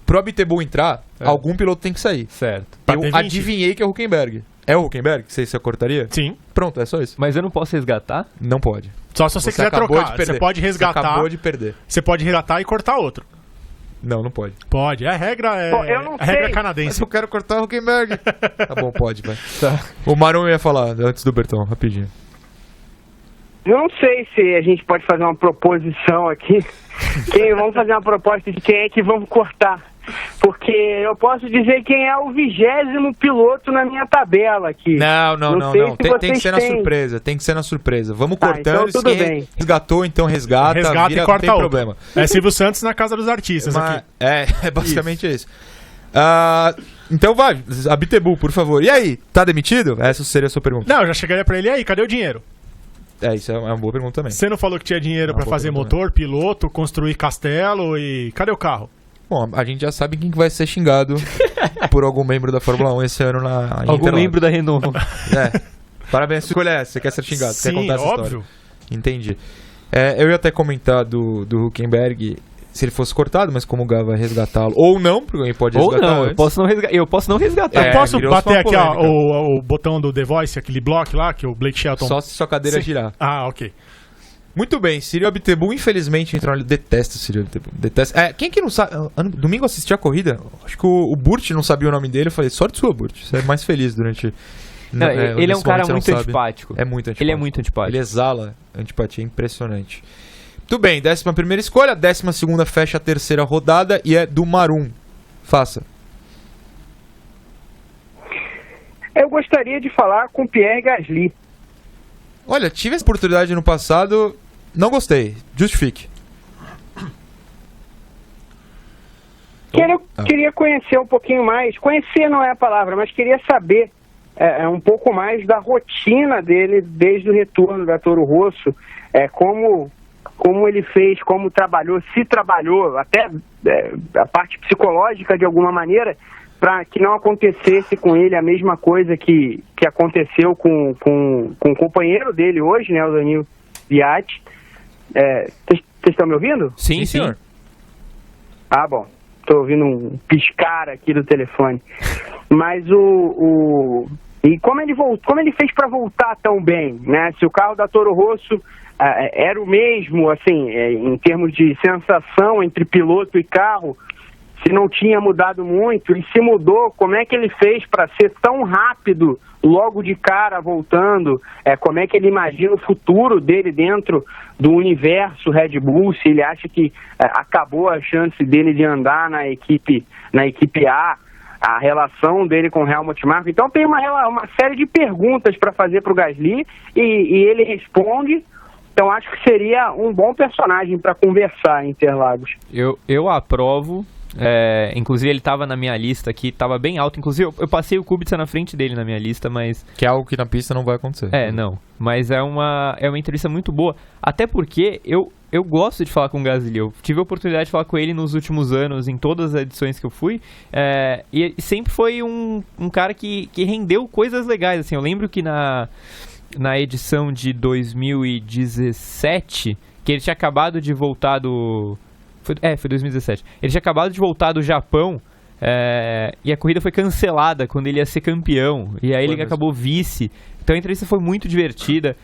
Speaker 1: Pro Abiteboul entrar, algum piloto tem que sair.
Speaker 2: Certo.
Speaker 1: Eu adivinhei que é o Hülkenberg. É o Hülkenberg? Você cortaria?
Speaker 3: Sim.
Speaker 1: Pronto, é só isso.
Speaker 2: Mas eu não posso resgatar?
Speaker 1: Não pode.
Speaker 3: Só se você quiser trocar. Você pode resgatar.
Speaker 1: Você acabou de perder.
Speaker 3: Você pode resgatar e cortar outro.
Speaker 1: Não pode.
Speaker 3: Pode. A regra é
Speaker 4: eu não
Speaker 3: a regra
Speaker 4: sei.
Speaker 3: canadense.
Speaker 1: Mas eu quero cortar o Hülkenberg. Tá bom, pode, vai.
Speaker 2: Tá.
Speaker 1: O Marum ia falar antes do Berton, rapidinho.
Speaker 4: Eu não sei se a gente pode fazer uma proposição aqui. Vamos fazer uma proposta de quem é que vamos cortar. Porque eu posso dizer quem é o 20º piloto na minha tabela aqui.
Speaker 1: Não. Tem que ser na
Speaker 4: têm.
Speaker 1: surpresa. Tem que ser na surpresa. Vamos
Speaker 4: Tá,
Speaker 1: cortando.
Speaker 4: então tudo
Speaker 1: Se quem
Speaker 4: bem.
Speaker 1: resgatou, então resgata.
Speaker 3: Resgata
Speaker 1: vira,
Speaker 3: e corta
Speaker 1: não tem
Speaker 3: outro.
Speaker 1: problema.
Speaker 3: É Silvio Santos na Casa dos Artistas
Speaker 1: Mas-
Speaker 3: aqui.
Speaker 1: é basicamente isso. Então vai, Abitebu, por favor. E aí, tá demitido? Essa seria a sua pergunta.
Speaker 3: Não, eu já chegaria pra ele, e aí, cadê o dinheiro?
Speaker 1: Isso é uma boa pergunta também.
Speaker 3: Você não falou que tinha dinheiro pra
Speaker 1: boa
Speaker 3: fazer
Speaker 1: pergunta
Speaker 3: motor, piloto, construir castelo e... Cadê o carro?
Speaker 1: Bom, a gente já sabe quem que vai ser xingado por algum membro da Fórmula 1 esse ano na
Speaker 2: Algum
Speaker 1: Interlagos.
Speaker 2: membro da Renault.
Speaker 1: Parabéns, escolha essa. Você quer ser xingado, quer
Speaker 3: Sim,
Speaker 1: contar essa
Speaker 3: óbvio.
Speaker 1: história. Entendi. Eu ia até comentar do Hülkenberg se ele fosse cortado, mas como o Gá vai resgatá-lo. Ou não, porque ele pode
Speaker 2: Ou
Speaker 1: resgatar
Speaker 2: não,
Speaker 1: antes.
Speaker 2: eu posso não resgatar.
Speaker 1: É,
Speaker 3: Eu posso
Speaker 1: virou
Speaker 3: bater
Speaker 1: uma
Speaker 3: aqui, ó,
Speaker 1: polêmica.
Speaker 3: o botão do The Voice, aquele bloco lá, que o Blake Shelton...
Speaker 1: Só se sua cadeira
Speaker 3: Sim.
Speaker 1: girar.
Speaker 3: Ah, ok.
Speaker 1: Muito bem, Cyril Abitebu, infelizmente, entrou ali. Detesto o Cyril Abitebu. Detesto. Quem que não sabe? Domingo eu assisti a corrida. Acho que o Burt não sabia o nome dele. Eu falei, sorte sua, Burt. Você é mais feliz durante.
Speaker 2: Não, ele é um
Speaker 1: nesse
Speaker 2: cara
Speaker 1: momento você não
Speaker 2: muito
Speaker 1: sabe.
Speaker 2: antipático.
Speaker 1: É muito antipático.
Speaker 2: Ele é muito antipático.
Speaker 1: Ele exala antipatia, impressionante. Muito bem, 11ª escolha. 12ª fecha a terceira rodada e é do Marum. Faça.
Speaker 4: Eu gostaria de falar com Pierre Gasly.
Speaker 1: Olha, tive essa oportunidade no passado. Não gostei. Justifique.
Speaker 4: Queria conhecer um pouquinho mais. Conhecer não é a palavra, mas queria saber um pouco mais da rotina dele desde o retorno da Toro Rosso. Como ele fez, como trabalhou, se trabalhou, até a parte psicológica de alguma maneira, para que não acontecesse com ele a mesma coisa que aconteceu com o companheiro dele hoje, né, o Daniil Kvyat. Vocês estão me ouvindo?
Speaker 2: Sim, sim.
Speaker 1: senhor.
Speaker 4: Ah, bom. Estou ouvindo um piscar aqui do telefone. Mas e como ele fez para voltar tão bem, né? Se o carro da Toro Rosso era o mesmo, assim, em termos de sensação entre piloto e carro, se não tinha mudado muito, e se mudou, como é que ele fez para ser tão rápido logo de cara voltando? Como é que ele imagina o futuro dele dentro do universo Red Bull? Se ele acha que acabou a chance dele de andar na equipe A relação dele com o Helmut Marko. Então tem uma série de perguntas para fazer para o Gasly e ele responde. Então acho que seria um bom personagem para conversar em Interlagos.
Speaker 2: Eu aprovo. Inclusive ele estava na minha lista aqui, estava bem alto. Inclusive eu passei o Kubica na frente dele na minha lista, mas...
Speaker 1: Que é algo que na pista não vai acontecer.
Speaker 2: Não. Mas é uma entrevista muito boa. Até porque eu gosto de falar com o Gasly. Eu tive a oportunidade de falar com ele nos últimos anos, em todas as edições que eu fui. E sempre foi um cara que rendeu coisas legais. Assim, eu lembro que na edição de 2017, que ele tinha acabado de voltar do... Foi 2017. Ele tinha acabado de voltar do Japão e a corrida foi cancelada quando ele ia ser campeão. E aí ele acabou vice. Então a entrevista foi muito divertida.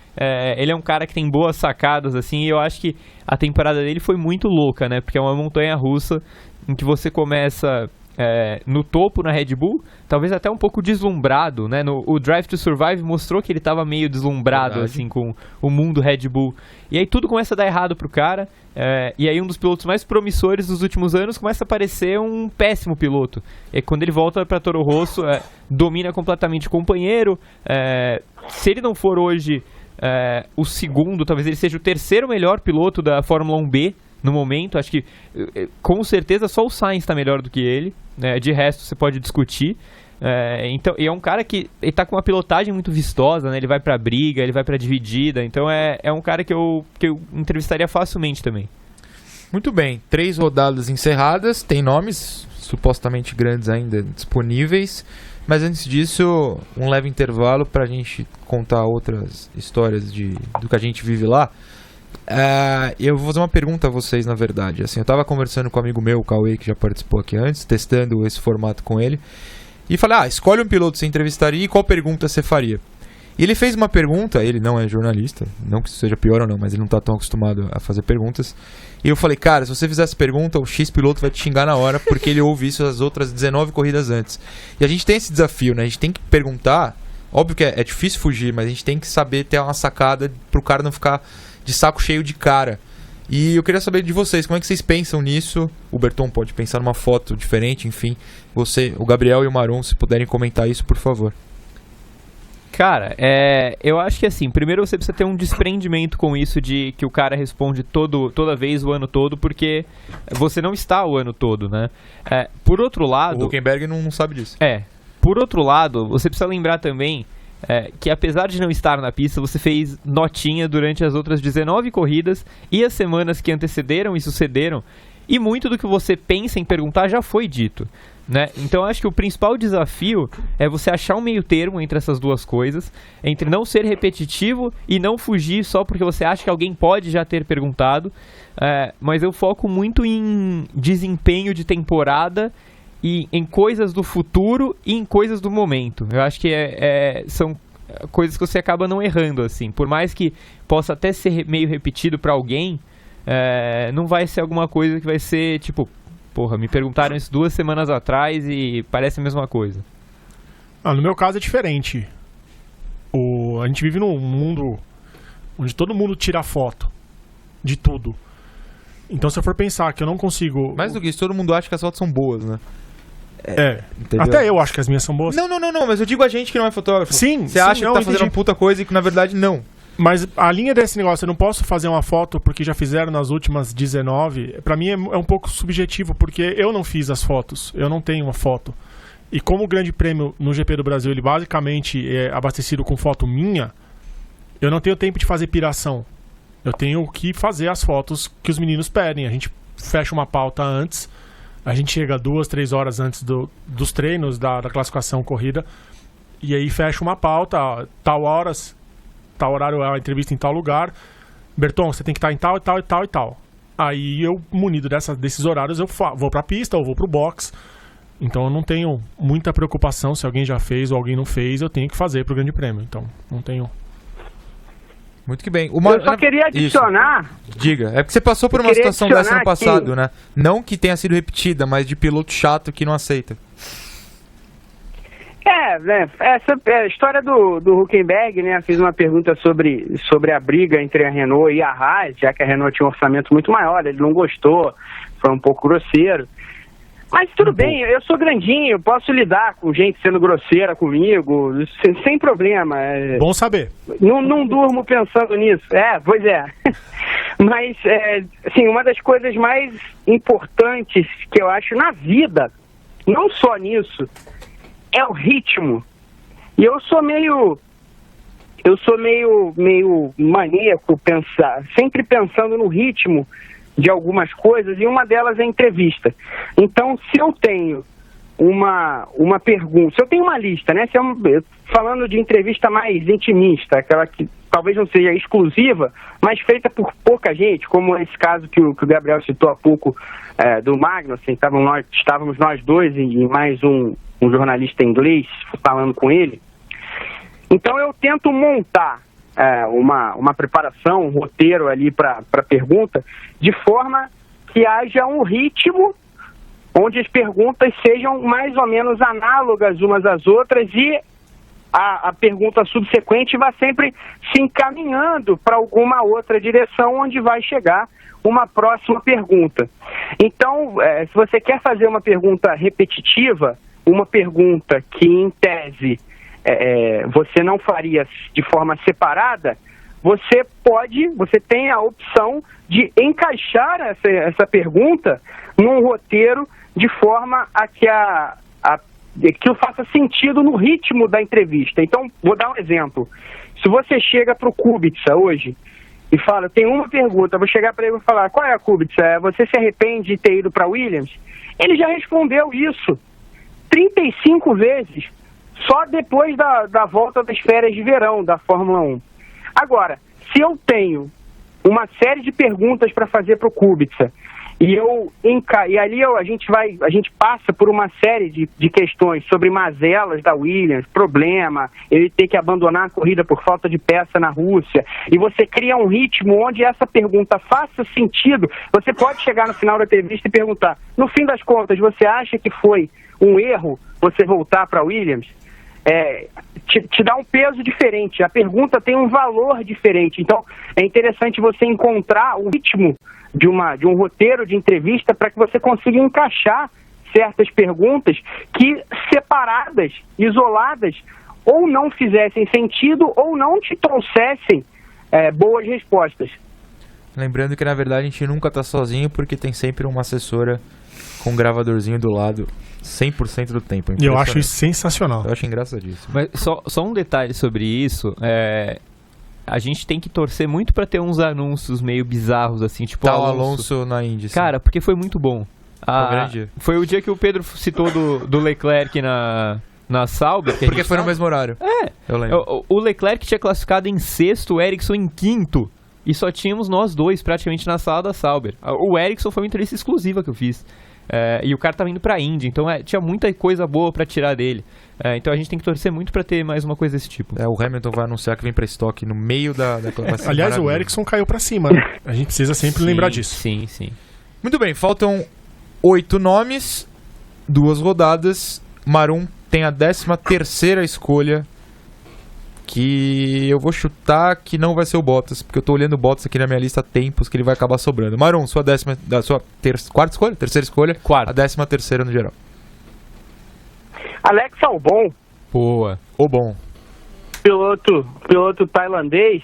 Speaker 2: Ele é um cara que tem boas sacadas, assim, e eu acho que a temporada dele foi muito louca, né? Porque é uma montanha-russa em que você começa no topo na Red Bull, talvez até um pouco deslumbrado, né? O Drive to Survive mostrou que ele estava meio deslumbrado, assim, com o mundo Red Bull. E aí tudo começa a dar errado pro cara, e aí um dos pilotos mais promissores dos últimos anos começa a parecer um péssimo piloto. E quando ele volta para Toro Rosso, domina completamente o companheiro. Se ele não for hoje o segundo, talvez ele seja o terceiro melhor piloto da Fórmula 1B no momento. Acho que com certeza só o Sainz está melhor do que ele, né? De resto você pode discutir. Então, e é um cara que ele tá com uma pilotagem muito vistosa, né? Ele vai pra briga, ele vai pra dividida. Então é um cara que eu entrevistaria facilmente também.
Speaker 1: Muito bem, 3 rodadas encerradas, tem nomes supostamente grandes ainda disponíveis, mas antes disso, um leve intervalo pra gente contar outras histórias do que a gente vive lá. Eu vou fazer uma pergunta a vocês, na verdade. Assim, eu tava conversando com um amigo meu, o Cauê, que já participou aqui antes, testando esse formato com ele, e falei, escolhe um piloto que você entrevistaria e qual pergunta você faria. E ele fez uma pergunta, ele não é jornalista, não que isso seja pior ou não, mas ele não tá tão acostumado a fazer perguntas. E eu falei, cara, se você fizer essa pergunta, o X piloto vai te xingar na hora, porque ele ouve isso as outras 19 corridas antes. E a gente tem esse desafio, né? A gente tem que perguntar Óbvio que é difícil fugir, mas a gente tem que saber ter uma sacada pro cara não ficar de saco cheio de cara. E eu queria saber de vocês, como é que vocês pensam nisso? O Berton pode pensar numa foto diferente, enfim. Você, o Gabriel e o Maron, se puderem comentar isso, por favor.
Speaker 2: Cara, eu acho que assim, primeiro você precisa ter um desprendimento com isso de que o cara responde toda vez o ano todo, porque você não está o ano todo, né? Por outro lado...
Speaker 1: O Hülkenberg não sabe disso.
Speaker 2: Por outro lado, você precisa lembrar também que apesar de não estar na pista, você fez notinha durante as outras 19 corridas e as semanas que antecederam e sucederam, e muito do que você pensa em perguntar já foi dito, né? Então acho que o principal desafio é você achar um meio termo entre essas duas coisas, entre não ser repetitivo e não fugir só porque você acha que alguém pode já ter perguntado, mas eu foco muito em desempenho de temporada e em coisas do futuro e em coisas do momento. Eu acho que são coisas que você acaba não errando, assim. Por mais que possa até ser meio repetido para alguém, não vai ser alguma coisa que vai ser tipo, porra, me perguntaram isso 2 semanas atrás e parece a mesma coisa.
Speaker 3: No meu caso é diferente. A gente vive num mundo onde todo mundo tira foto de tudo. Então se eu for pensar que eu não consigo...
Speaker 1: Mais do que isso, todo mundo acha que as fotos são boas, né?
Speaker 3: Entendeu? Até eu acho que as minhas são boas.
Speaker 1: Não, mas eu digo a gente que não é fotógrafo.
Speaker 3: Sim,
Speaker 1: você acha que tá fazendo
Speaker 3: entendi.
Speaker 1: uma puta coisa e que na verdade não.
Speaker 3: Mas a linha desse negócio, eu não posso fazer uma foto porque já fizeram nas últimas 19, pra mim é um pouco subjetivo, porque eu não fiz as fotos, eu não tenho uma foto. E como o Grande Prêmio no GP do Brasil, ele basicamente é abastecido com foto minha, eu não tenho tempo de fazer piração. Eu tenho que fazer as fotos que os meninos pedem. A gente fecha uma pauta antes, a gente chega 2, 3 horas antes dos treinos, da classificação corrida, e aí fecha uma pauta, tal horário a entrevista em tal lugar. Berton, você tem que estar em tal e tal e tal e tal. Aí eu, munido desses horários, eu vou pra pista ou vou pro box. Então eu não tenho muita preocupação se alguém já fez ou alguém não fez, eu tenho que fazer pro Grande Prêmio. Então não tenho...
Speaker 1: Muito que bem.
Speaker 4: Eu só queria adicionar...
Speaker 1: Isso. Diga. É porque você passou por uma situação dessa no passado, né? Não que tenha sido repetida, mas de piloto chato que não aceita.
Speaker 4: Essa é a história do Hülkenberg, né? Fiz uma pergunta sobre a briga entre a Renault e a Haas, já que a Renault tinha um orçamento muito maior, ele não gostou, foi um pouco grosseiro. Mas tudo bem, eu sou grandinho, posso lidar com gente sendo grosseira comigo, sem problema.
Speaker 3: Bom saber.
Speaker 4: Não durmo pensando nisso. Pois é. Mas, assim, uma das coisas mais importantes que eu acho na vida, não só nisso, é o ritmo. E eu sou meio maníaco, sempre pensando no ritmo de algumas coisas, e uma delas é a entrevista. Então, se eu tenho uma pergunta, se eu tenho uma lista, né? Falando de entrevista mais intimista, aquela que talvez não seja exclusiva, mas feita por pouca gente, como esse caso que o Gabriel citou há pouco, do Magnussen, estávamos nós dois e mais um jornalista inglês falando com ele. Então eu tento montar uma preparação, um roteiro ali para a pergunta, de forma que haja um ritmo onde as perguntas sejam mais ou menos análogas umas às outras e a pergunta subsequente vai sempre se encaminhando para alguma outra direção onde vai chegar uma próxima pergunta. Então, se você quer fazer uma pergunta repetitiva, uma pergunta que em tese você não faria de forma separada, você tem a opção de encaixar essa pergunta num roteiro de forma a que aquilo faça sentido no ritmo da entrevista. Então, vou dar um exemplo. Se você chega para o Kubica hoje e fala, tem uma pergunta, vou chegar para ele e falar, qual é a Kubica? Você se arrepende de ter ido para Williams? Ele já respondeu isso 35 vezes, só depois da volta das férias de verão da Fórmula 1. Agora, se eu tenho uma série de perguntas para fazer para o Kubica, e ali a gente passa por uma série de questões sobre mazelas da Williams, problema, ele ter que abandonar a corrida por falta de peça na Rússia, e você cria um ritmo onde essa pergunta faça sentido, você pode chegar no final da entrevista e perguntar, no fim das contas, você acha que foi um erro você voltar para a Williams? te dá um peso diferente. A pergunta tem um valor diferente. Então, é interessante você encontrar o ritmo de um roteiro de entrevista para que você consiga encaixar certas perguntas que, separadas, isoladas, ou não fizessem sentido ou não te trouxessem boas respostas.
Speaker 1: Lembrando que, na verdade, a gente nunca tá sozinho porque tem sempre uma assessora com um gravadorzinho do lado 100% do tempo.
Speaker 3: E eu acho isso sensacional.
Speaker 1: Eu acho engraçadíssimo.
Speaker 2: Mas só um detalhe sobre isso, a gente tem que torcer muito pra ter uns anúncios meio bizarros, assim, tipo
Speaker 1: Tá o Alonso na Indy.
Speaker 2: Cara, porque foi muito bom. Foi o dia que o Pedro citou do Leclerc na Sauber.
Speaker 1: Porque foi no mesmo horário. Eu lembro.
Speaker 2: O Leclerc tinha classificado em sexto, o Ericsson em quinto. E só tínhamos nós dois praticamente na sala da Sauber. O Ericsson foi uma entrevista exclusiva que eu fiz. E o cara tava indo pra Indy, então tinha muita coisa boa pra tirar dele. Então a gente tem que torcer muito pra ter mais uma coisa desse tipo.
Speaker 1: O Hamilton vai anunciar que vem pra estoque no meio da classificação.
Speaker 3: Aliás, o Ericsson caiu pra cima, né? A gente precisa sempre lembrar disso.
Speaker 2: Sim, sim.
Speaker 1: Muito bem, faltam 8 nomes, 2 rodadas. Marum tem a 13ª escolha, que eu vou chutar que não vai ser o Bottas, porque eu tô olhando o Bottas aqui na minha lista há tempos que ele vai acabar sobrando. Marum, sua quarta escolha? Terceira escolha?
Speaker 2: Quarta.
Speaker 1: A 13ª no geral.
Speaker 4: Alex Albon,
Speaker 2: Boa.
Speaker 1: O bom.
Speaker 4: piloto tailandês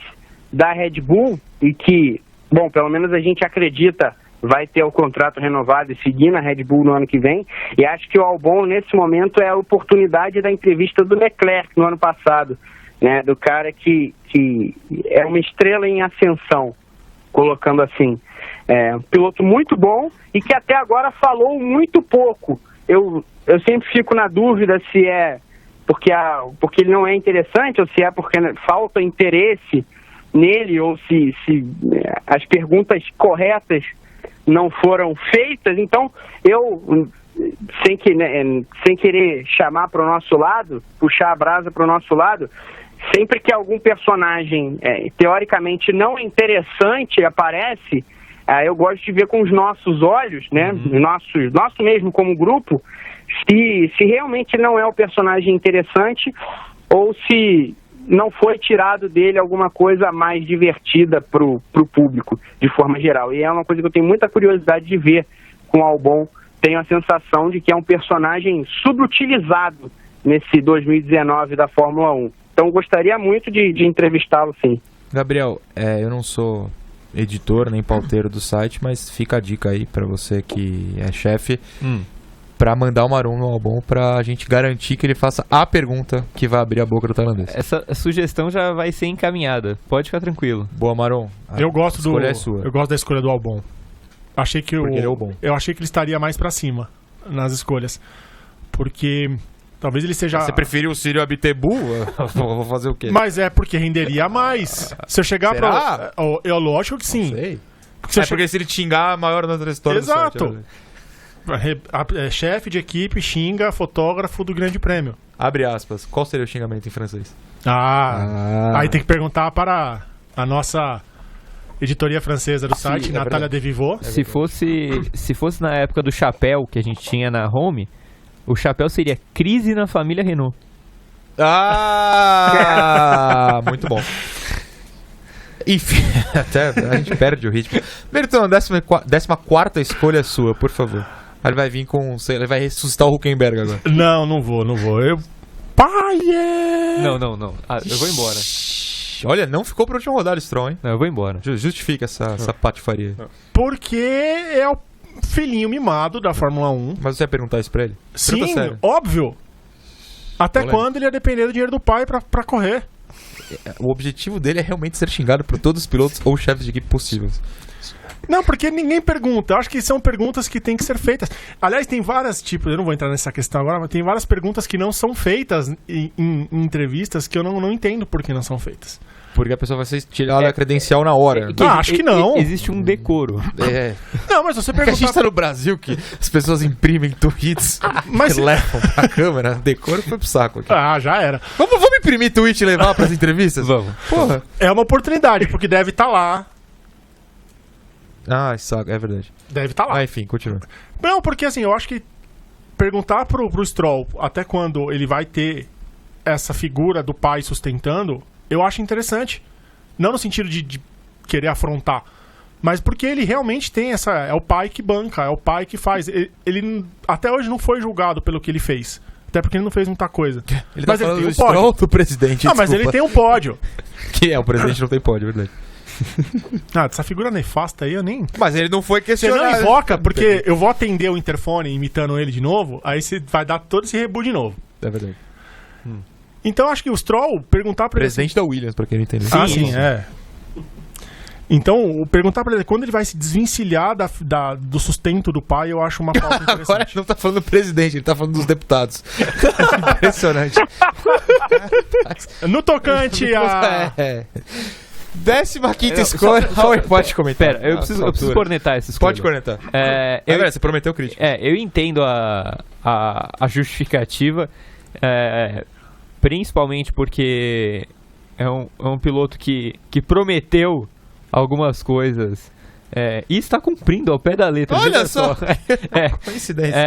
Speaker 4: da Red Bull, e que, bom, pelo menos a gente acredita vai ter o contrato renovado e seguir na Red Bull no ano que vem. E acho que o Albon, nesse momento, é a oportunidade da entrevista do Leclerc no ano passado, né, do cara que é uma estrela em ascensão, colocando assim. Um piloto muito bom e que até agora falou muito pouco. Eu sempre fico na dúvida se é porque ele não é interessante ou se é porque falta interesse nele ou se as perguntas corretas não foram feitas. Então, eu, sem querer chamar para o nosso lado, puxar a brasa para o nosso lado, sempre que algum personagem teoricamente não interessante aparece, eu gosto de ver com os nossos olhos, né, nosso mesmo como grupo, se realmente não é o personagem interessante ou se não foi tirado dele alguma coisa mais divertida pro público, de forma geral. E é uma coisa que eu tenho muita curiosidade de ver com o Albon. Tenho a sensação de que é um personagem subutilizado nesse 2019 da Fórmula 1. Então, gostaria muito de entrevistá-lo, sim.
Speaker 1: Gabriel, eu não sou editor nem pauteiro do site, mas fica a dica aí pra você que é chefe, pra mandar o Marum no Albon pra gente garantir que ele faça a pergunta que vai abrir a boca do tailandês.
Speaker 2: Essa sugestão já vai ser encaminhada. Pode ficar tranquilo.
Speaker 1: Boa, Marum.
Speaker 3: Eu gosto
Speaker 1: escolha é sua.
Speaker 3: Eu gosto da escolha do Albon.
Speaker 1: Porque ele é o bom.
Speaker 3: Eu achei que ele estaria mais pra cima nas escolhas. Porque talvez ele seja...
Speaker 1: Você preferiu o Círio Abitebu? Vou fazer o quê?
Speaker 3: Mas é porque renderia mais. Se eu chegar
Speaker 1: Será?
Speaker 3: Eu lógico que sim.
Speaker 1: Não sei.
Speaker 3: Porque
Speaker 1: Porque se ele xingar, a maior da história
Speaker 3: Exato.
Speaker 1: do site.
Speaker 3: Chefe de equipe xinga fotógrafo do Grande Prêmio.
Speaker 1: Abre aspas. Qual seria o xingamento em francês?
Speaker 3: Aí tem que perguntar para a nossa editoria francesa do site, Natália Devivot.
Speaker 2: Se fosse na época do chapéu que a gente tinha na Home, o chapéu seria Crise na família Renault.
Speaker 1: Muito bom. Enfim, até a gente perde o ritmo. Berton, a 14ª escolha sua, por favor. Ele vai vir ele vai ressuscitar o Huckenberg agora.
Speaker 3: Não vou. Pai!
Speaker 2: Não. Eu vou embora.
Speaker 1: Olha, não ficou pra última rodada, Stroll, hein?
Speaker 2: Não, eu vou embora.
Speaker 1: Justifica essa patifaria.
Speaker 3: Porque é o filhinho mimado da Fórmula 1.
Speaker 1: Mas você ia perguntar isso pra ele?
Speaker 3: Sim,
Speaker 1: sério.
Speaker 3: óbvio. Até quando ele ia depender do dinheiro do pai pra correr?
Speaker 1: O objetivo dele é realmente ser xingado por todos os pilotos ou chefes de equipe possíveis.
Speaker 3: Não, porque ninguém pergunta. Eu acho que são perguntas que têm que ser feitas. Aliás, tem várias, eu não vou entrar nessa questão agora, mas tem várias perguntas que não são feitas em entrevistas que eu não entendo por que não são feitas.
Speaker 1: Porque a pessoa vai ser tirada a credencial na hora.
Speaker 3: Acho que não.
Speaker 2: Existe um decoro.
Speaker 3: Não, mas você
Speaker 1: É que a
Speaker 3: perguntar...
Speaker 1: gente tá no Brasil que as pessoas imprimem tweets e levam pra câmera. Decoro foi pro saco aqui.
Speaker 3: Já era.
Speaker 1: Vamos imprimir tweet e levar pras entrevistas?
Speaker 2: Vamos.
Speaker 1: Porra.
Speaker 3: É uma oportunidade, porque deve estar lá.
Speaker 1: Saco, é verdade.
Speaker 3: Deve estar lá.
Speaker 1: Enfim, continua.
Speaker 3: Não, porque assim, eu acho que perguntar pro Stroll até quando ele vai ter essa figura do pai sustentando, eu acho interessante. Não no sentido de querer afrontar, mas porque ele realmente tem essa... É o pai que banca, é o pai que faz. Ele até hoje não foi julgado pelo que ele fez. Até porque ele não fez muita coisa.
Speaker 1: Ele
Speaker 3: mas
Speaker 1: tá
Speaker 3: ele
Speaker 1: falando
Speaker 3: tem
Speaker 1: do
Speaker 3: um pódio.
Speaker 1: Stroll do presidente,
Speaker 3: Não, mas ele tem um pódio.
Speaker 1: Que é, o presidente não tem pódio, é verdade.
Speaker 3: Essa figura nefasta aí eu nem...
Speaker 1: Mas ele não foi
Speaker 3: Você
Speaker 1: questionado.
Speaker 3: não invoca, porque eu vou atender o interfone imitando ele de novo, aí você vai dar todo esse rebu de novo.
Speaker 1: É verdade.
Speaker 3: Então acho que o Stroll perguntar pra ele...
Speaker 1: Presidente da Williams, pra quem não entendeu.
Speaker 3: Sim, é. Então, perguntar pra ele quando ele vai se desvencilhar do sustento do pai, eu acho uma pauta interessante.
Speaker 1: Agora ele não tá falando do presidente, ele tá falando dos deputados. Impressionante.
Speaker 3: No tocante a...
Speaker 1: É. 15ª escolha. Pode comentar.
Speaker 2: Pera, eu preciso cornetar essa escolha.
Speaker 1: Pode cornetar. Você prometeu crítica.
Speaker 2: Eu entendo a justificativa, principalmente porque é um piloto que prometeu algumas coisas e está cumprindo ao pé da letra.
Speaker 1: Olha só!
Speaker 2: Coincidência.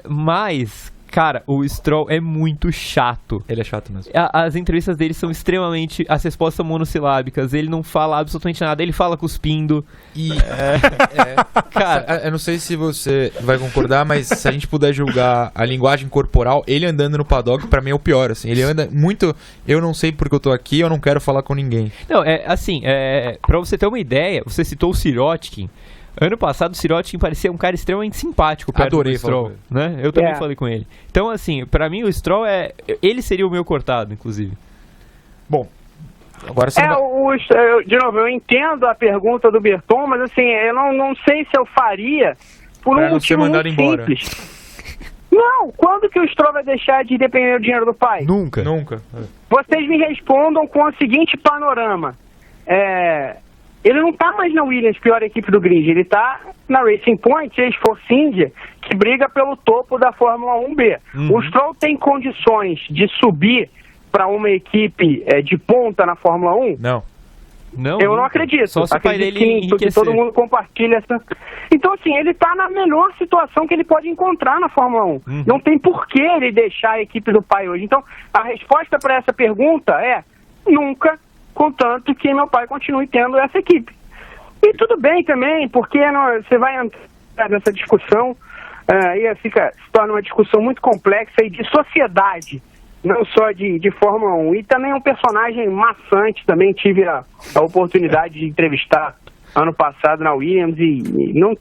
Speaker 2: Mas, cara, o Stroll é muito chato.
Speaker 1: Ele é chato mesmo.
Speaker 2: As entrevistas dele são extremamente... As respostas são monossilábicas. Ele não fala absolutamente nada. Ele fala cuspindo.
Speaker 1: Cara, eu não sei se você vai concordar, mas se a gente puder julgar a linguagem corporal, ele andando no paddock, pra mim é o pior, assim. Ele anda muito... Eu não sei porque eu tô aqui, eu não quero falar com ninguém.
Speaker 2: Não, pra você ter uma ideia, você citou o Sirotkin. Ano passado o Sirotkin parecia um cara extremamente simpático perto do Stroll, né? Eu também falei com ele. Então, assim, pra mim o Stroll ele seria o meu cortado, inclusive.
Speaker 1: Bom, agora você
Speaker 4: de novo, eu entendo a pergunta do Berton, mas assim, eu não sei se eu faria por um motivo muito simples. Não, quando que o Stroll vai deixar de depender do dinheiro do pai?
Speaker 1: Nunca.
Speaker 4: Vocês me respondam com o seguinte panorama. Ele não tá mais na Williams, pior equipe do grid. Ele tá na Racing Point, ex Force India, que briga pelo topo da Fórmula 1B. O Stroll tem condições de subir para uma equipe de ponta na Fórmula 1?
Speaker 1: Não.
Speaker 4: Eu não acredito.
Speaker 2: Só se o pai dele enriquecer.
Speaker 4: Que todo mundo compartilha essa... Então, assim, ele tá na melhor situação que ele pode encontrar na Fórmula 1. Não tem por que ele deixar a equipe do pai hoje. Então, a resposta para essa pergunta é nunca, contanto que meu pai continue tendo essa equipe. E tudo bem também, porque você vai entrar nessa discussão e se torna uma discussão muito complexa e de sociedade, não só de Fórmula 1. E também um personagem maçante, também tive a oportunidade de entrevistar ano passado na Williams e não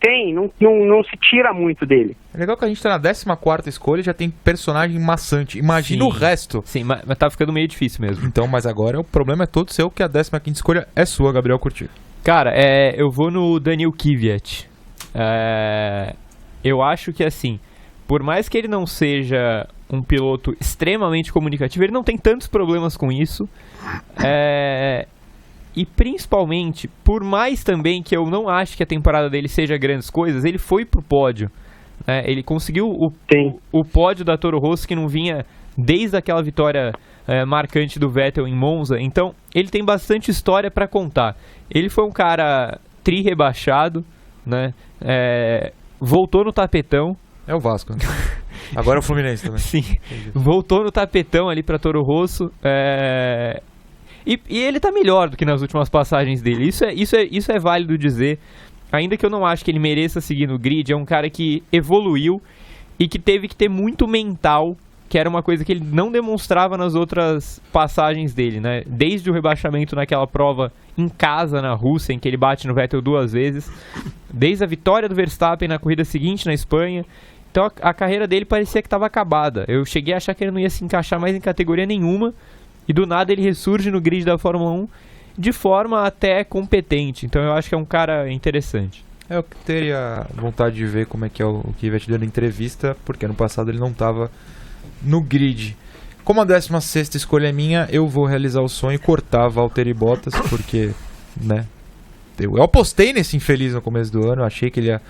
Speaker 4: se tira muito dele.
Speaker 1: É legal que a gente tá na 14ª escolha e já tem personagem maçante. Imagina o resto.
Speaker 2: Sim, mas tá ficando meio difícil mesmo.
Speaker 1: Então, mas agora o problema é todo seu, que a 15ª escolha é sua, Gabriel Curti.
Speaker 2: Cara, eu vou no Daniil Kvyat. Eu acho que, assim, por mais que ele não seja um piloto extremamente comunicativo, ele não tem tantos problemas com isso. E principalmente, por mais também que eu não acho que a temporada dele seja grandes coisas, ele foi pro pódio. Ele conseguiu o pódio da Toro Rosso, que não vinha desde aquela vitória marcante do Vettel em Monza. Então, ele tem bastante história para contar. Ele foi um cara tri-rebaixado, né? Voltou no tapetão.
Speaker 1: É o Vasco, né? Agora é o Fluminense também.
Speaker 2: Sim, voltou no tapetão ali pra Toro Rosso. E ele tá melhor do que nas últimas passagens dele. Isso é válido dizer. Ainda que eu não acho que ele mereça seguir no grid, é um cara que evoluiu e que teve que ter muito mental, que era uma coisa que ele não demonstrava nas outras passagens dele, né? Desde o rebaixamento naquela prova em casa na Rússia, em que ele bate no Vettel 2 vezes, desde a vitória do Verstappen na corrida seguinte na Espanha. Então a carreira dele parecia que estava acabada. Eu cheguei a achar que ele não ia se encaixar mais em categoria nenhuma. E do nada ele ressurge no grid da Fórmula 1 de forma até competente. Então eu acho que é um cara interessante.
Speaker 1: Eu teria vontade de ver como é que é o Kvyat dando entrevista, porque ano passado ele não estava no grid. Como a 16ª escolha é minha, eu vou realizar o sonho e cortar Valtteri Bottas, porque, né... Eu apostei nesse infeliz no começo do ano, achei que ele ia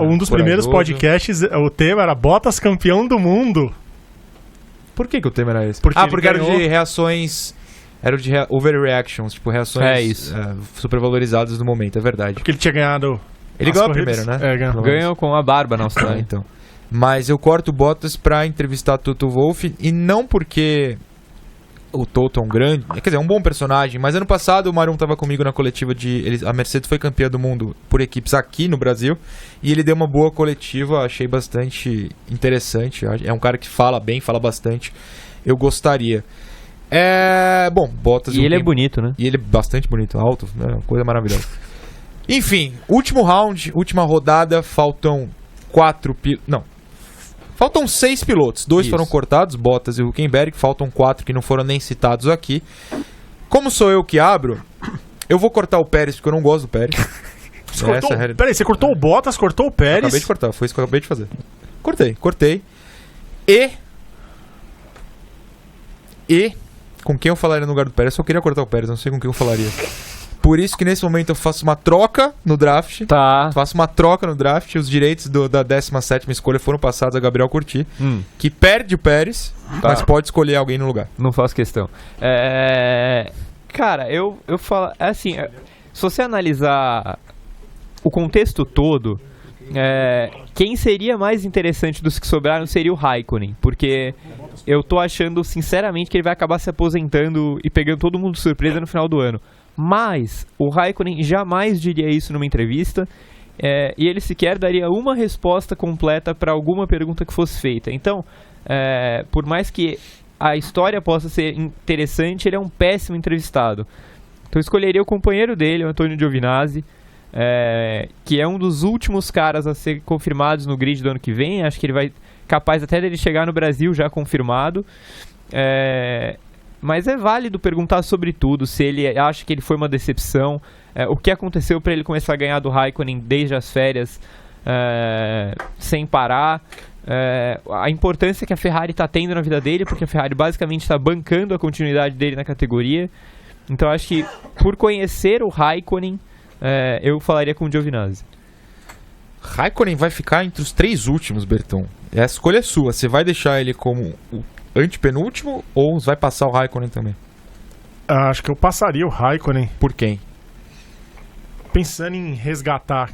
Speaker 3: um dos primeiros podcasts, o tema era Bottas campeão do mundo.
Speaker 1: Por que o tema era esse?
Speaker 3: Porque
Speaker 1: era de reações... Era de overreactions, tipo, reações supervalorizadas no momento, é verdade.
Speaker 3: Porque ele tinha ganhado...
Speaker 1: Ele ganhou a primeira, né?
Speaker 2: Ganhou com a barba na Austrália.
Speaker 1: Então. Mas eu corto o Bottas pra entrevistar Toto Wolff, e não porque o Toto é um grande, quer dizer, é um bom personagem, mas ano passado o Marum tava comigo na coletiva a Mercedes foi campeã do mundo por equipes aqui no Brasil, e ele deu uma boa coletiva, achei bastante interessante. É um cara que fala bem, fala bastante. Eu gostaria. Bom, Bottas...
Speaker 2: E ele é bonito, né?
Speaker 1: E ele é bastante bonito, alto, né? Coisa maravilhosa. Enfim, último round, última rodada, faltam 6 pilotos. 2
Speaker 2: Isso.
Speaker 1: foram cortados, Bottas e Hülkenberg. Faltam 4 que não foram nem citados aqui. Como sou eu que abro, eu vou cortar o Pérez, porque eu não gosto do Pérez.
Speaker 3: Peraí, você cortou o Bottas, cortou o Pérez?
Speaker 1: Acabei de cortar, foi isso que eu acabei de fazer. Cortei. E com quem eu falaria no lugar do Pérez? Eu só queria cortar o Pérez, não sei com quem eu falaria. Por isso que nesse momento eu faço uma troca no draft.
Speaker 2: Tá.
Speaker 1: Faço uma troca no draft. Os direitos da 17ª escolha foram passados a Gabriel Curti, que perde o Pérez, mas pode escolher alguém no lugar.
Speaker 2: Não faço questão. Cara, eu falo... Assim, se você analisar o contexto todo, quem seria mais interessante dos que sobraram seria o Raikkonen, porque eu tô achando, sinceramente, que ele vai acabar se aposentando e pegando todo mundo de surpresa no final do ano. Mas o Raikkonen jamais diria isso numa entrevista, e ele sequer daria uma resposta completa para alguma pergunta que fosse feita. Então, por mais que a história possa ser interessante, ele é um péssimo entrevistado. Então eu escolheria o companheiro dele, o Antonio Giovinazzi, que é um dos últimos caras a ser confirmados no grid do ano que vem. Acho que ele vai capaz até dele chegar no Brasil já confirmado. Mas é válido perguntar sobre tudo, se ele acha que ele foi uma decepção, o que aconteceu para ele começar a ganhar do Raikkonen desde as férias, sem parar, a importância que a Ferrari está tendo na vida dele, porque a Ferrari basicamente está bancando a continuidade dele na categoria. Então acho que por conhecer o Raikkonen, eu falaria com o Giovinazzi.
Speaker 1: Raikkonen vai ficar entre os 3 últimos, Bertão. A escolha é sua. Você vai deixar ele como o antepenúltimo ou vai passar o Raikkonen também?
Speaker 3: Acho que eu passaria o Raikkonen.
Speaker 1: Por quem?
Speaker 3: Pensando em resgatar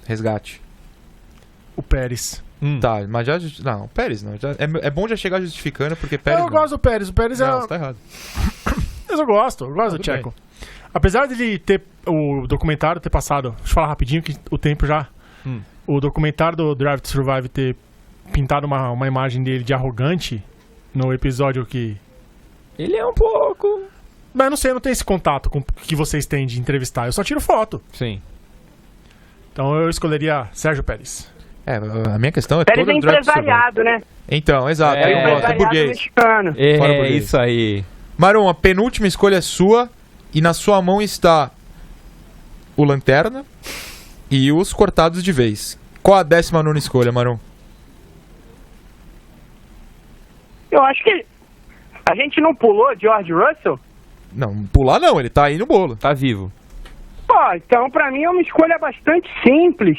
Speaker 1: Resgate.
Speaker 3: o Pérez.
Speaker 1: Tá, mas já... Não, o Pérez não. É bom já chegar justificando, porque Pérez...
Speaker 3: Eu gosto do Pérez. O Pérez
Speaker 1: não, você tá errado.
Speaker 3: Mas eu gosto do Checo. Apesar dele ter o documentário ter passado... Deixa eu falar rapidinho que o tempo já... O documentário do Drive to Survive ter pintado uma imagem dele de arrogante no episódio que...
Speaker 2: Ele é um pouco...
Speaker 3: Mas eu não sei, eu não tenho esse contato com que vocês têm de entrevistar. Eu só tiro foto.
Speaker 2: Sim.
Speaker 3: Então eu escolheria Sérgio Pérez.
Speaker 1: A minha questão é
Speaker 4: Pérez
Speaker 1: todo
Speaker 4: é
Speaker 1: o Drive to Survive.
Speaker 4: empresariado, né?
Speaker 1: Então, exato.
Speaker 2: É
Speaker 1: eu gosto, é
Speaker 4: Empresariado
Speaker 1: burguês.
Speaker 4: mexicano.
Speaker 1: Fora burguês.
Speaker 2: Isso aí.
Speaker 1: Marum, a penúltima escolha é sua, e na sua mão está o Lanterna e os cortados de vez. Qual a 19ª escolha, Marum?
Speaker 4: Eu acho que a gente não pulou George Russell.
Speaker 1: Não, pular não, ele tá aí no bolo.
Speaker 2: Tá vivo.
Speaker 4: Então pra mim é uma escolha bastante simples.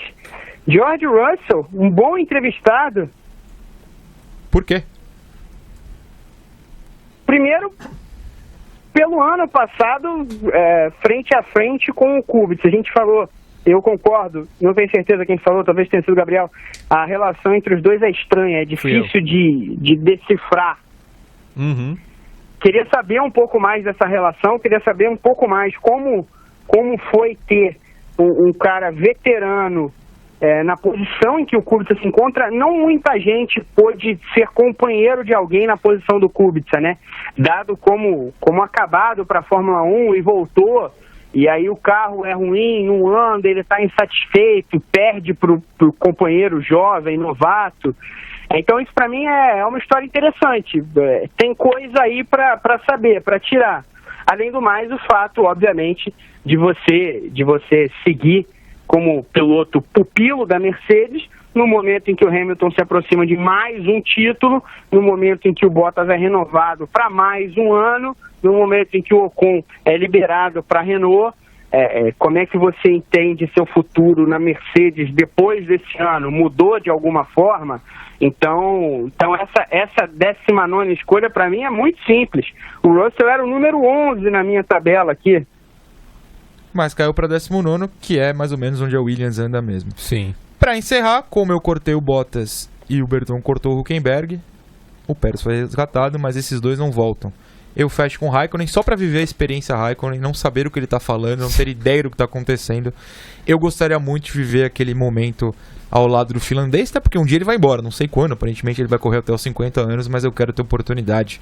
Speaker 4: George Russell, um bom entrevistado.
Speaker 1: Por quê?
Speaker 4: Primeiro, pelo ano passado, frente a frente com o Kubica. A gente falou, eu concordo, não tenho certeza quem falou, talvez tenha sido o Gabriel, a relação entre os dois é estranha, é difícil de decifrar. Queria saber um pouco mais dessa relação, queria saber um pouco mais como foi ter um cara veterano na posição em que o Kubica se encontra. Não muita gente pôde ser companheiro de alguém na posição do Kubica, né? Dado como acabado para a Fórmula 1 e voltou, e aí o carro é ruim, não anda, ele está insatisfeito, perde para o companheiro jovem, novato. Então isso para mim é uma história interessante. Tem coisa aí para saber, para tirar. Além do mais, o fato, obviamente, de você seguir como piloto pupilo da Mercedes, no momento em que o Hamilton se aproxima de mais um título, no momento em que o Bottas é renovado para mais um ano, no momento em que o Ocon é liberado para a Renault. Como é que você entende seu futuro na Mercedes depois desse ano? Mudou de alguma forma? Então essa 19ª escolha para mim é muito simples. O Russell era o número 11 na minha tabela aqui.
Speaker 1: Mas caiu para 19º, que é mais ou menos onde a Williams anda mesmo.
Speaker 2: Sim.
Speaker 1: Para encerrar, como eu cortei o Bottas e o Berton cortou o Hülkenberg. O Pérez foi resgatado, mas esses dois não voltam. Eu fecho com o Raikkonen só pra viver a experiência Raikkonen, não saber o que ele tá falando, não ter ideia do que tá acontecendo. Eu gostaria muito de viver aquele momento ao lado do finlandês, até porque um dia ele vai embora, não sei quando, aparentemente ele vai correr até os 50 anos, mas eu quero ter oportunidade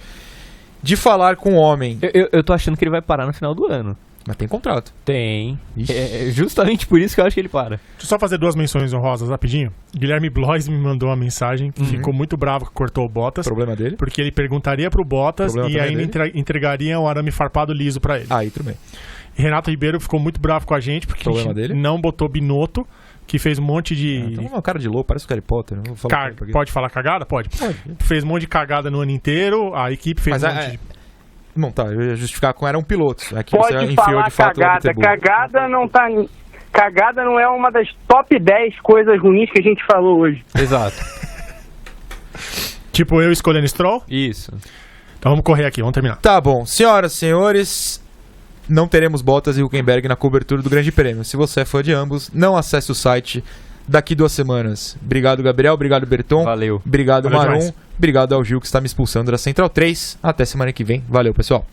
Speaker 1: de falar com o homem.
Speaker 2: Eu tô achando que ele vai parar no final do ano.
Speaker 1: Mas tem contrato.
Speaker 2: Tem. É justamente por isso que eu acho que ele para.
Speaker 3: Deixa eu só fazer 2 menções honrosas rapidinho. Guilherme Blois me mandou uma mensagem que ficou muito bravo que cortou o Bottas.
Speaker 1: Problema dele.
Speaker 3: Porque ele perguntaria pro Bottas
Speaker 1: Problema
Speaker 3: e
Speaker 1: também
Speaker 3: ainda entregaria um arame farpado liso pra ele.
Speaker 1: Aí, tudo bem.
Speaker 3: E Renato Ribeiro ficou muito bravo com a gente porque
Speaker 1: Problema
Speaker 3: a gente
Speaker 1: dele?
Speaker 3: não botou Binotto, que fez um monte de...
Speaker 1: Então uma cara de louco, parece o Harry Potter. Não vou falar
Speaker 3: Pode falar cagada? Pode. Fez um monte de cagada no ano inteiro, a equipe fez
Speaker 1: Mas
Speaker 3: um monte de...
Speaker 1: Não, tá, eu ia justificar com eram pilotos. Aqui você
Speaker 4: Pode
Speaker 1: enfiou
Speaker 4: falar
Speaker 1: de fato
Speaker 4: cagada.
Speaker 1: o Red Bull.
Speaker 4: Cagada não é uma das top 10 coisas ruins que a gente falou hoje.
Speaker 2: Exato.
Speaker 3: Tipo eu escolhendo Stroll.
Speaker 2: Isso.
Speaker 3: Então vamos correr aqui, vamos terminar.
Speaker 1: Tá bom, senhoras e senhores, não teremos Bottas e Hülkenberg na cobertura do Grande Prêmio. Se você é fã de ambos, não acesse o site daqui 2 semanas. Obrigado, Gabriel. Obrigado, Berton.
Speaker 2: Valeu.
Speaker 1: Obrigado,
Speaker 3: Valeu
Speaker 1: Maron.
Speaker 3: demais.
Speaker 1: Obrigado ao Gil que está me expulsando da Central 3. Até semana que vem. Valeu, pessoal.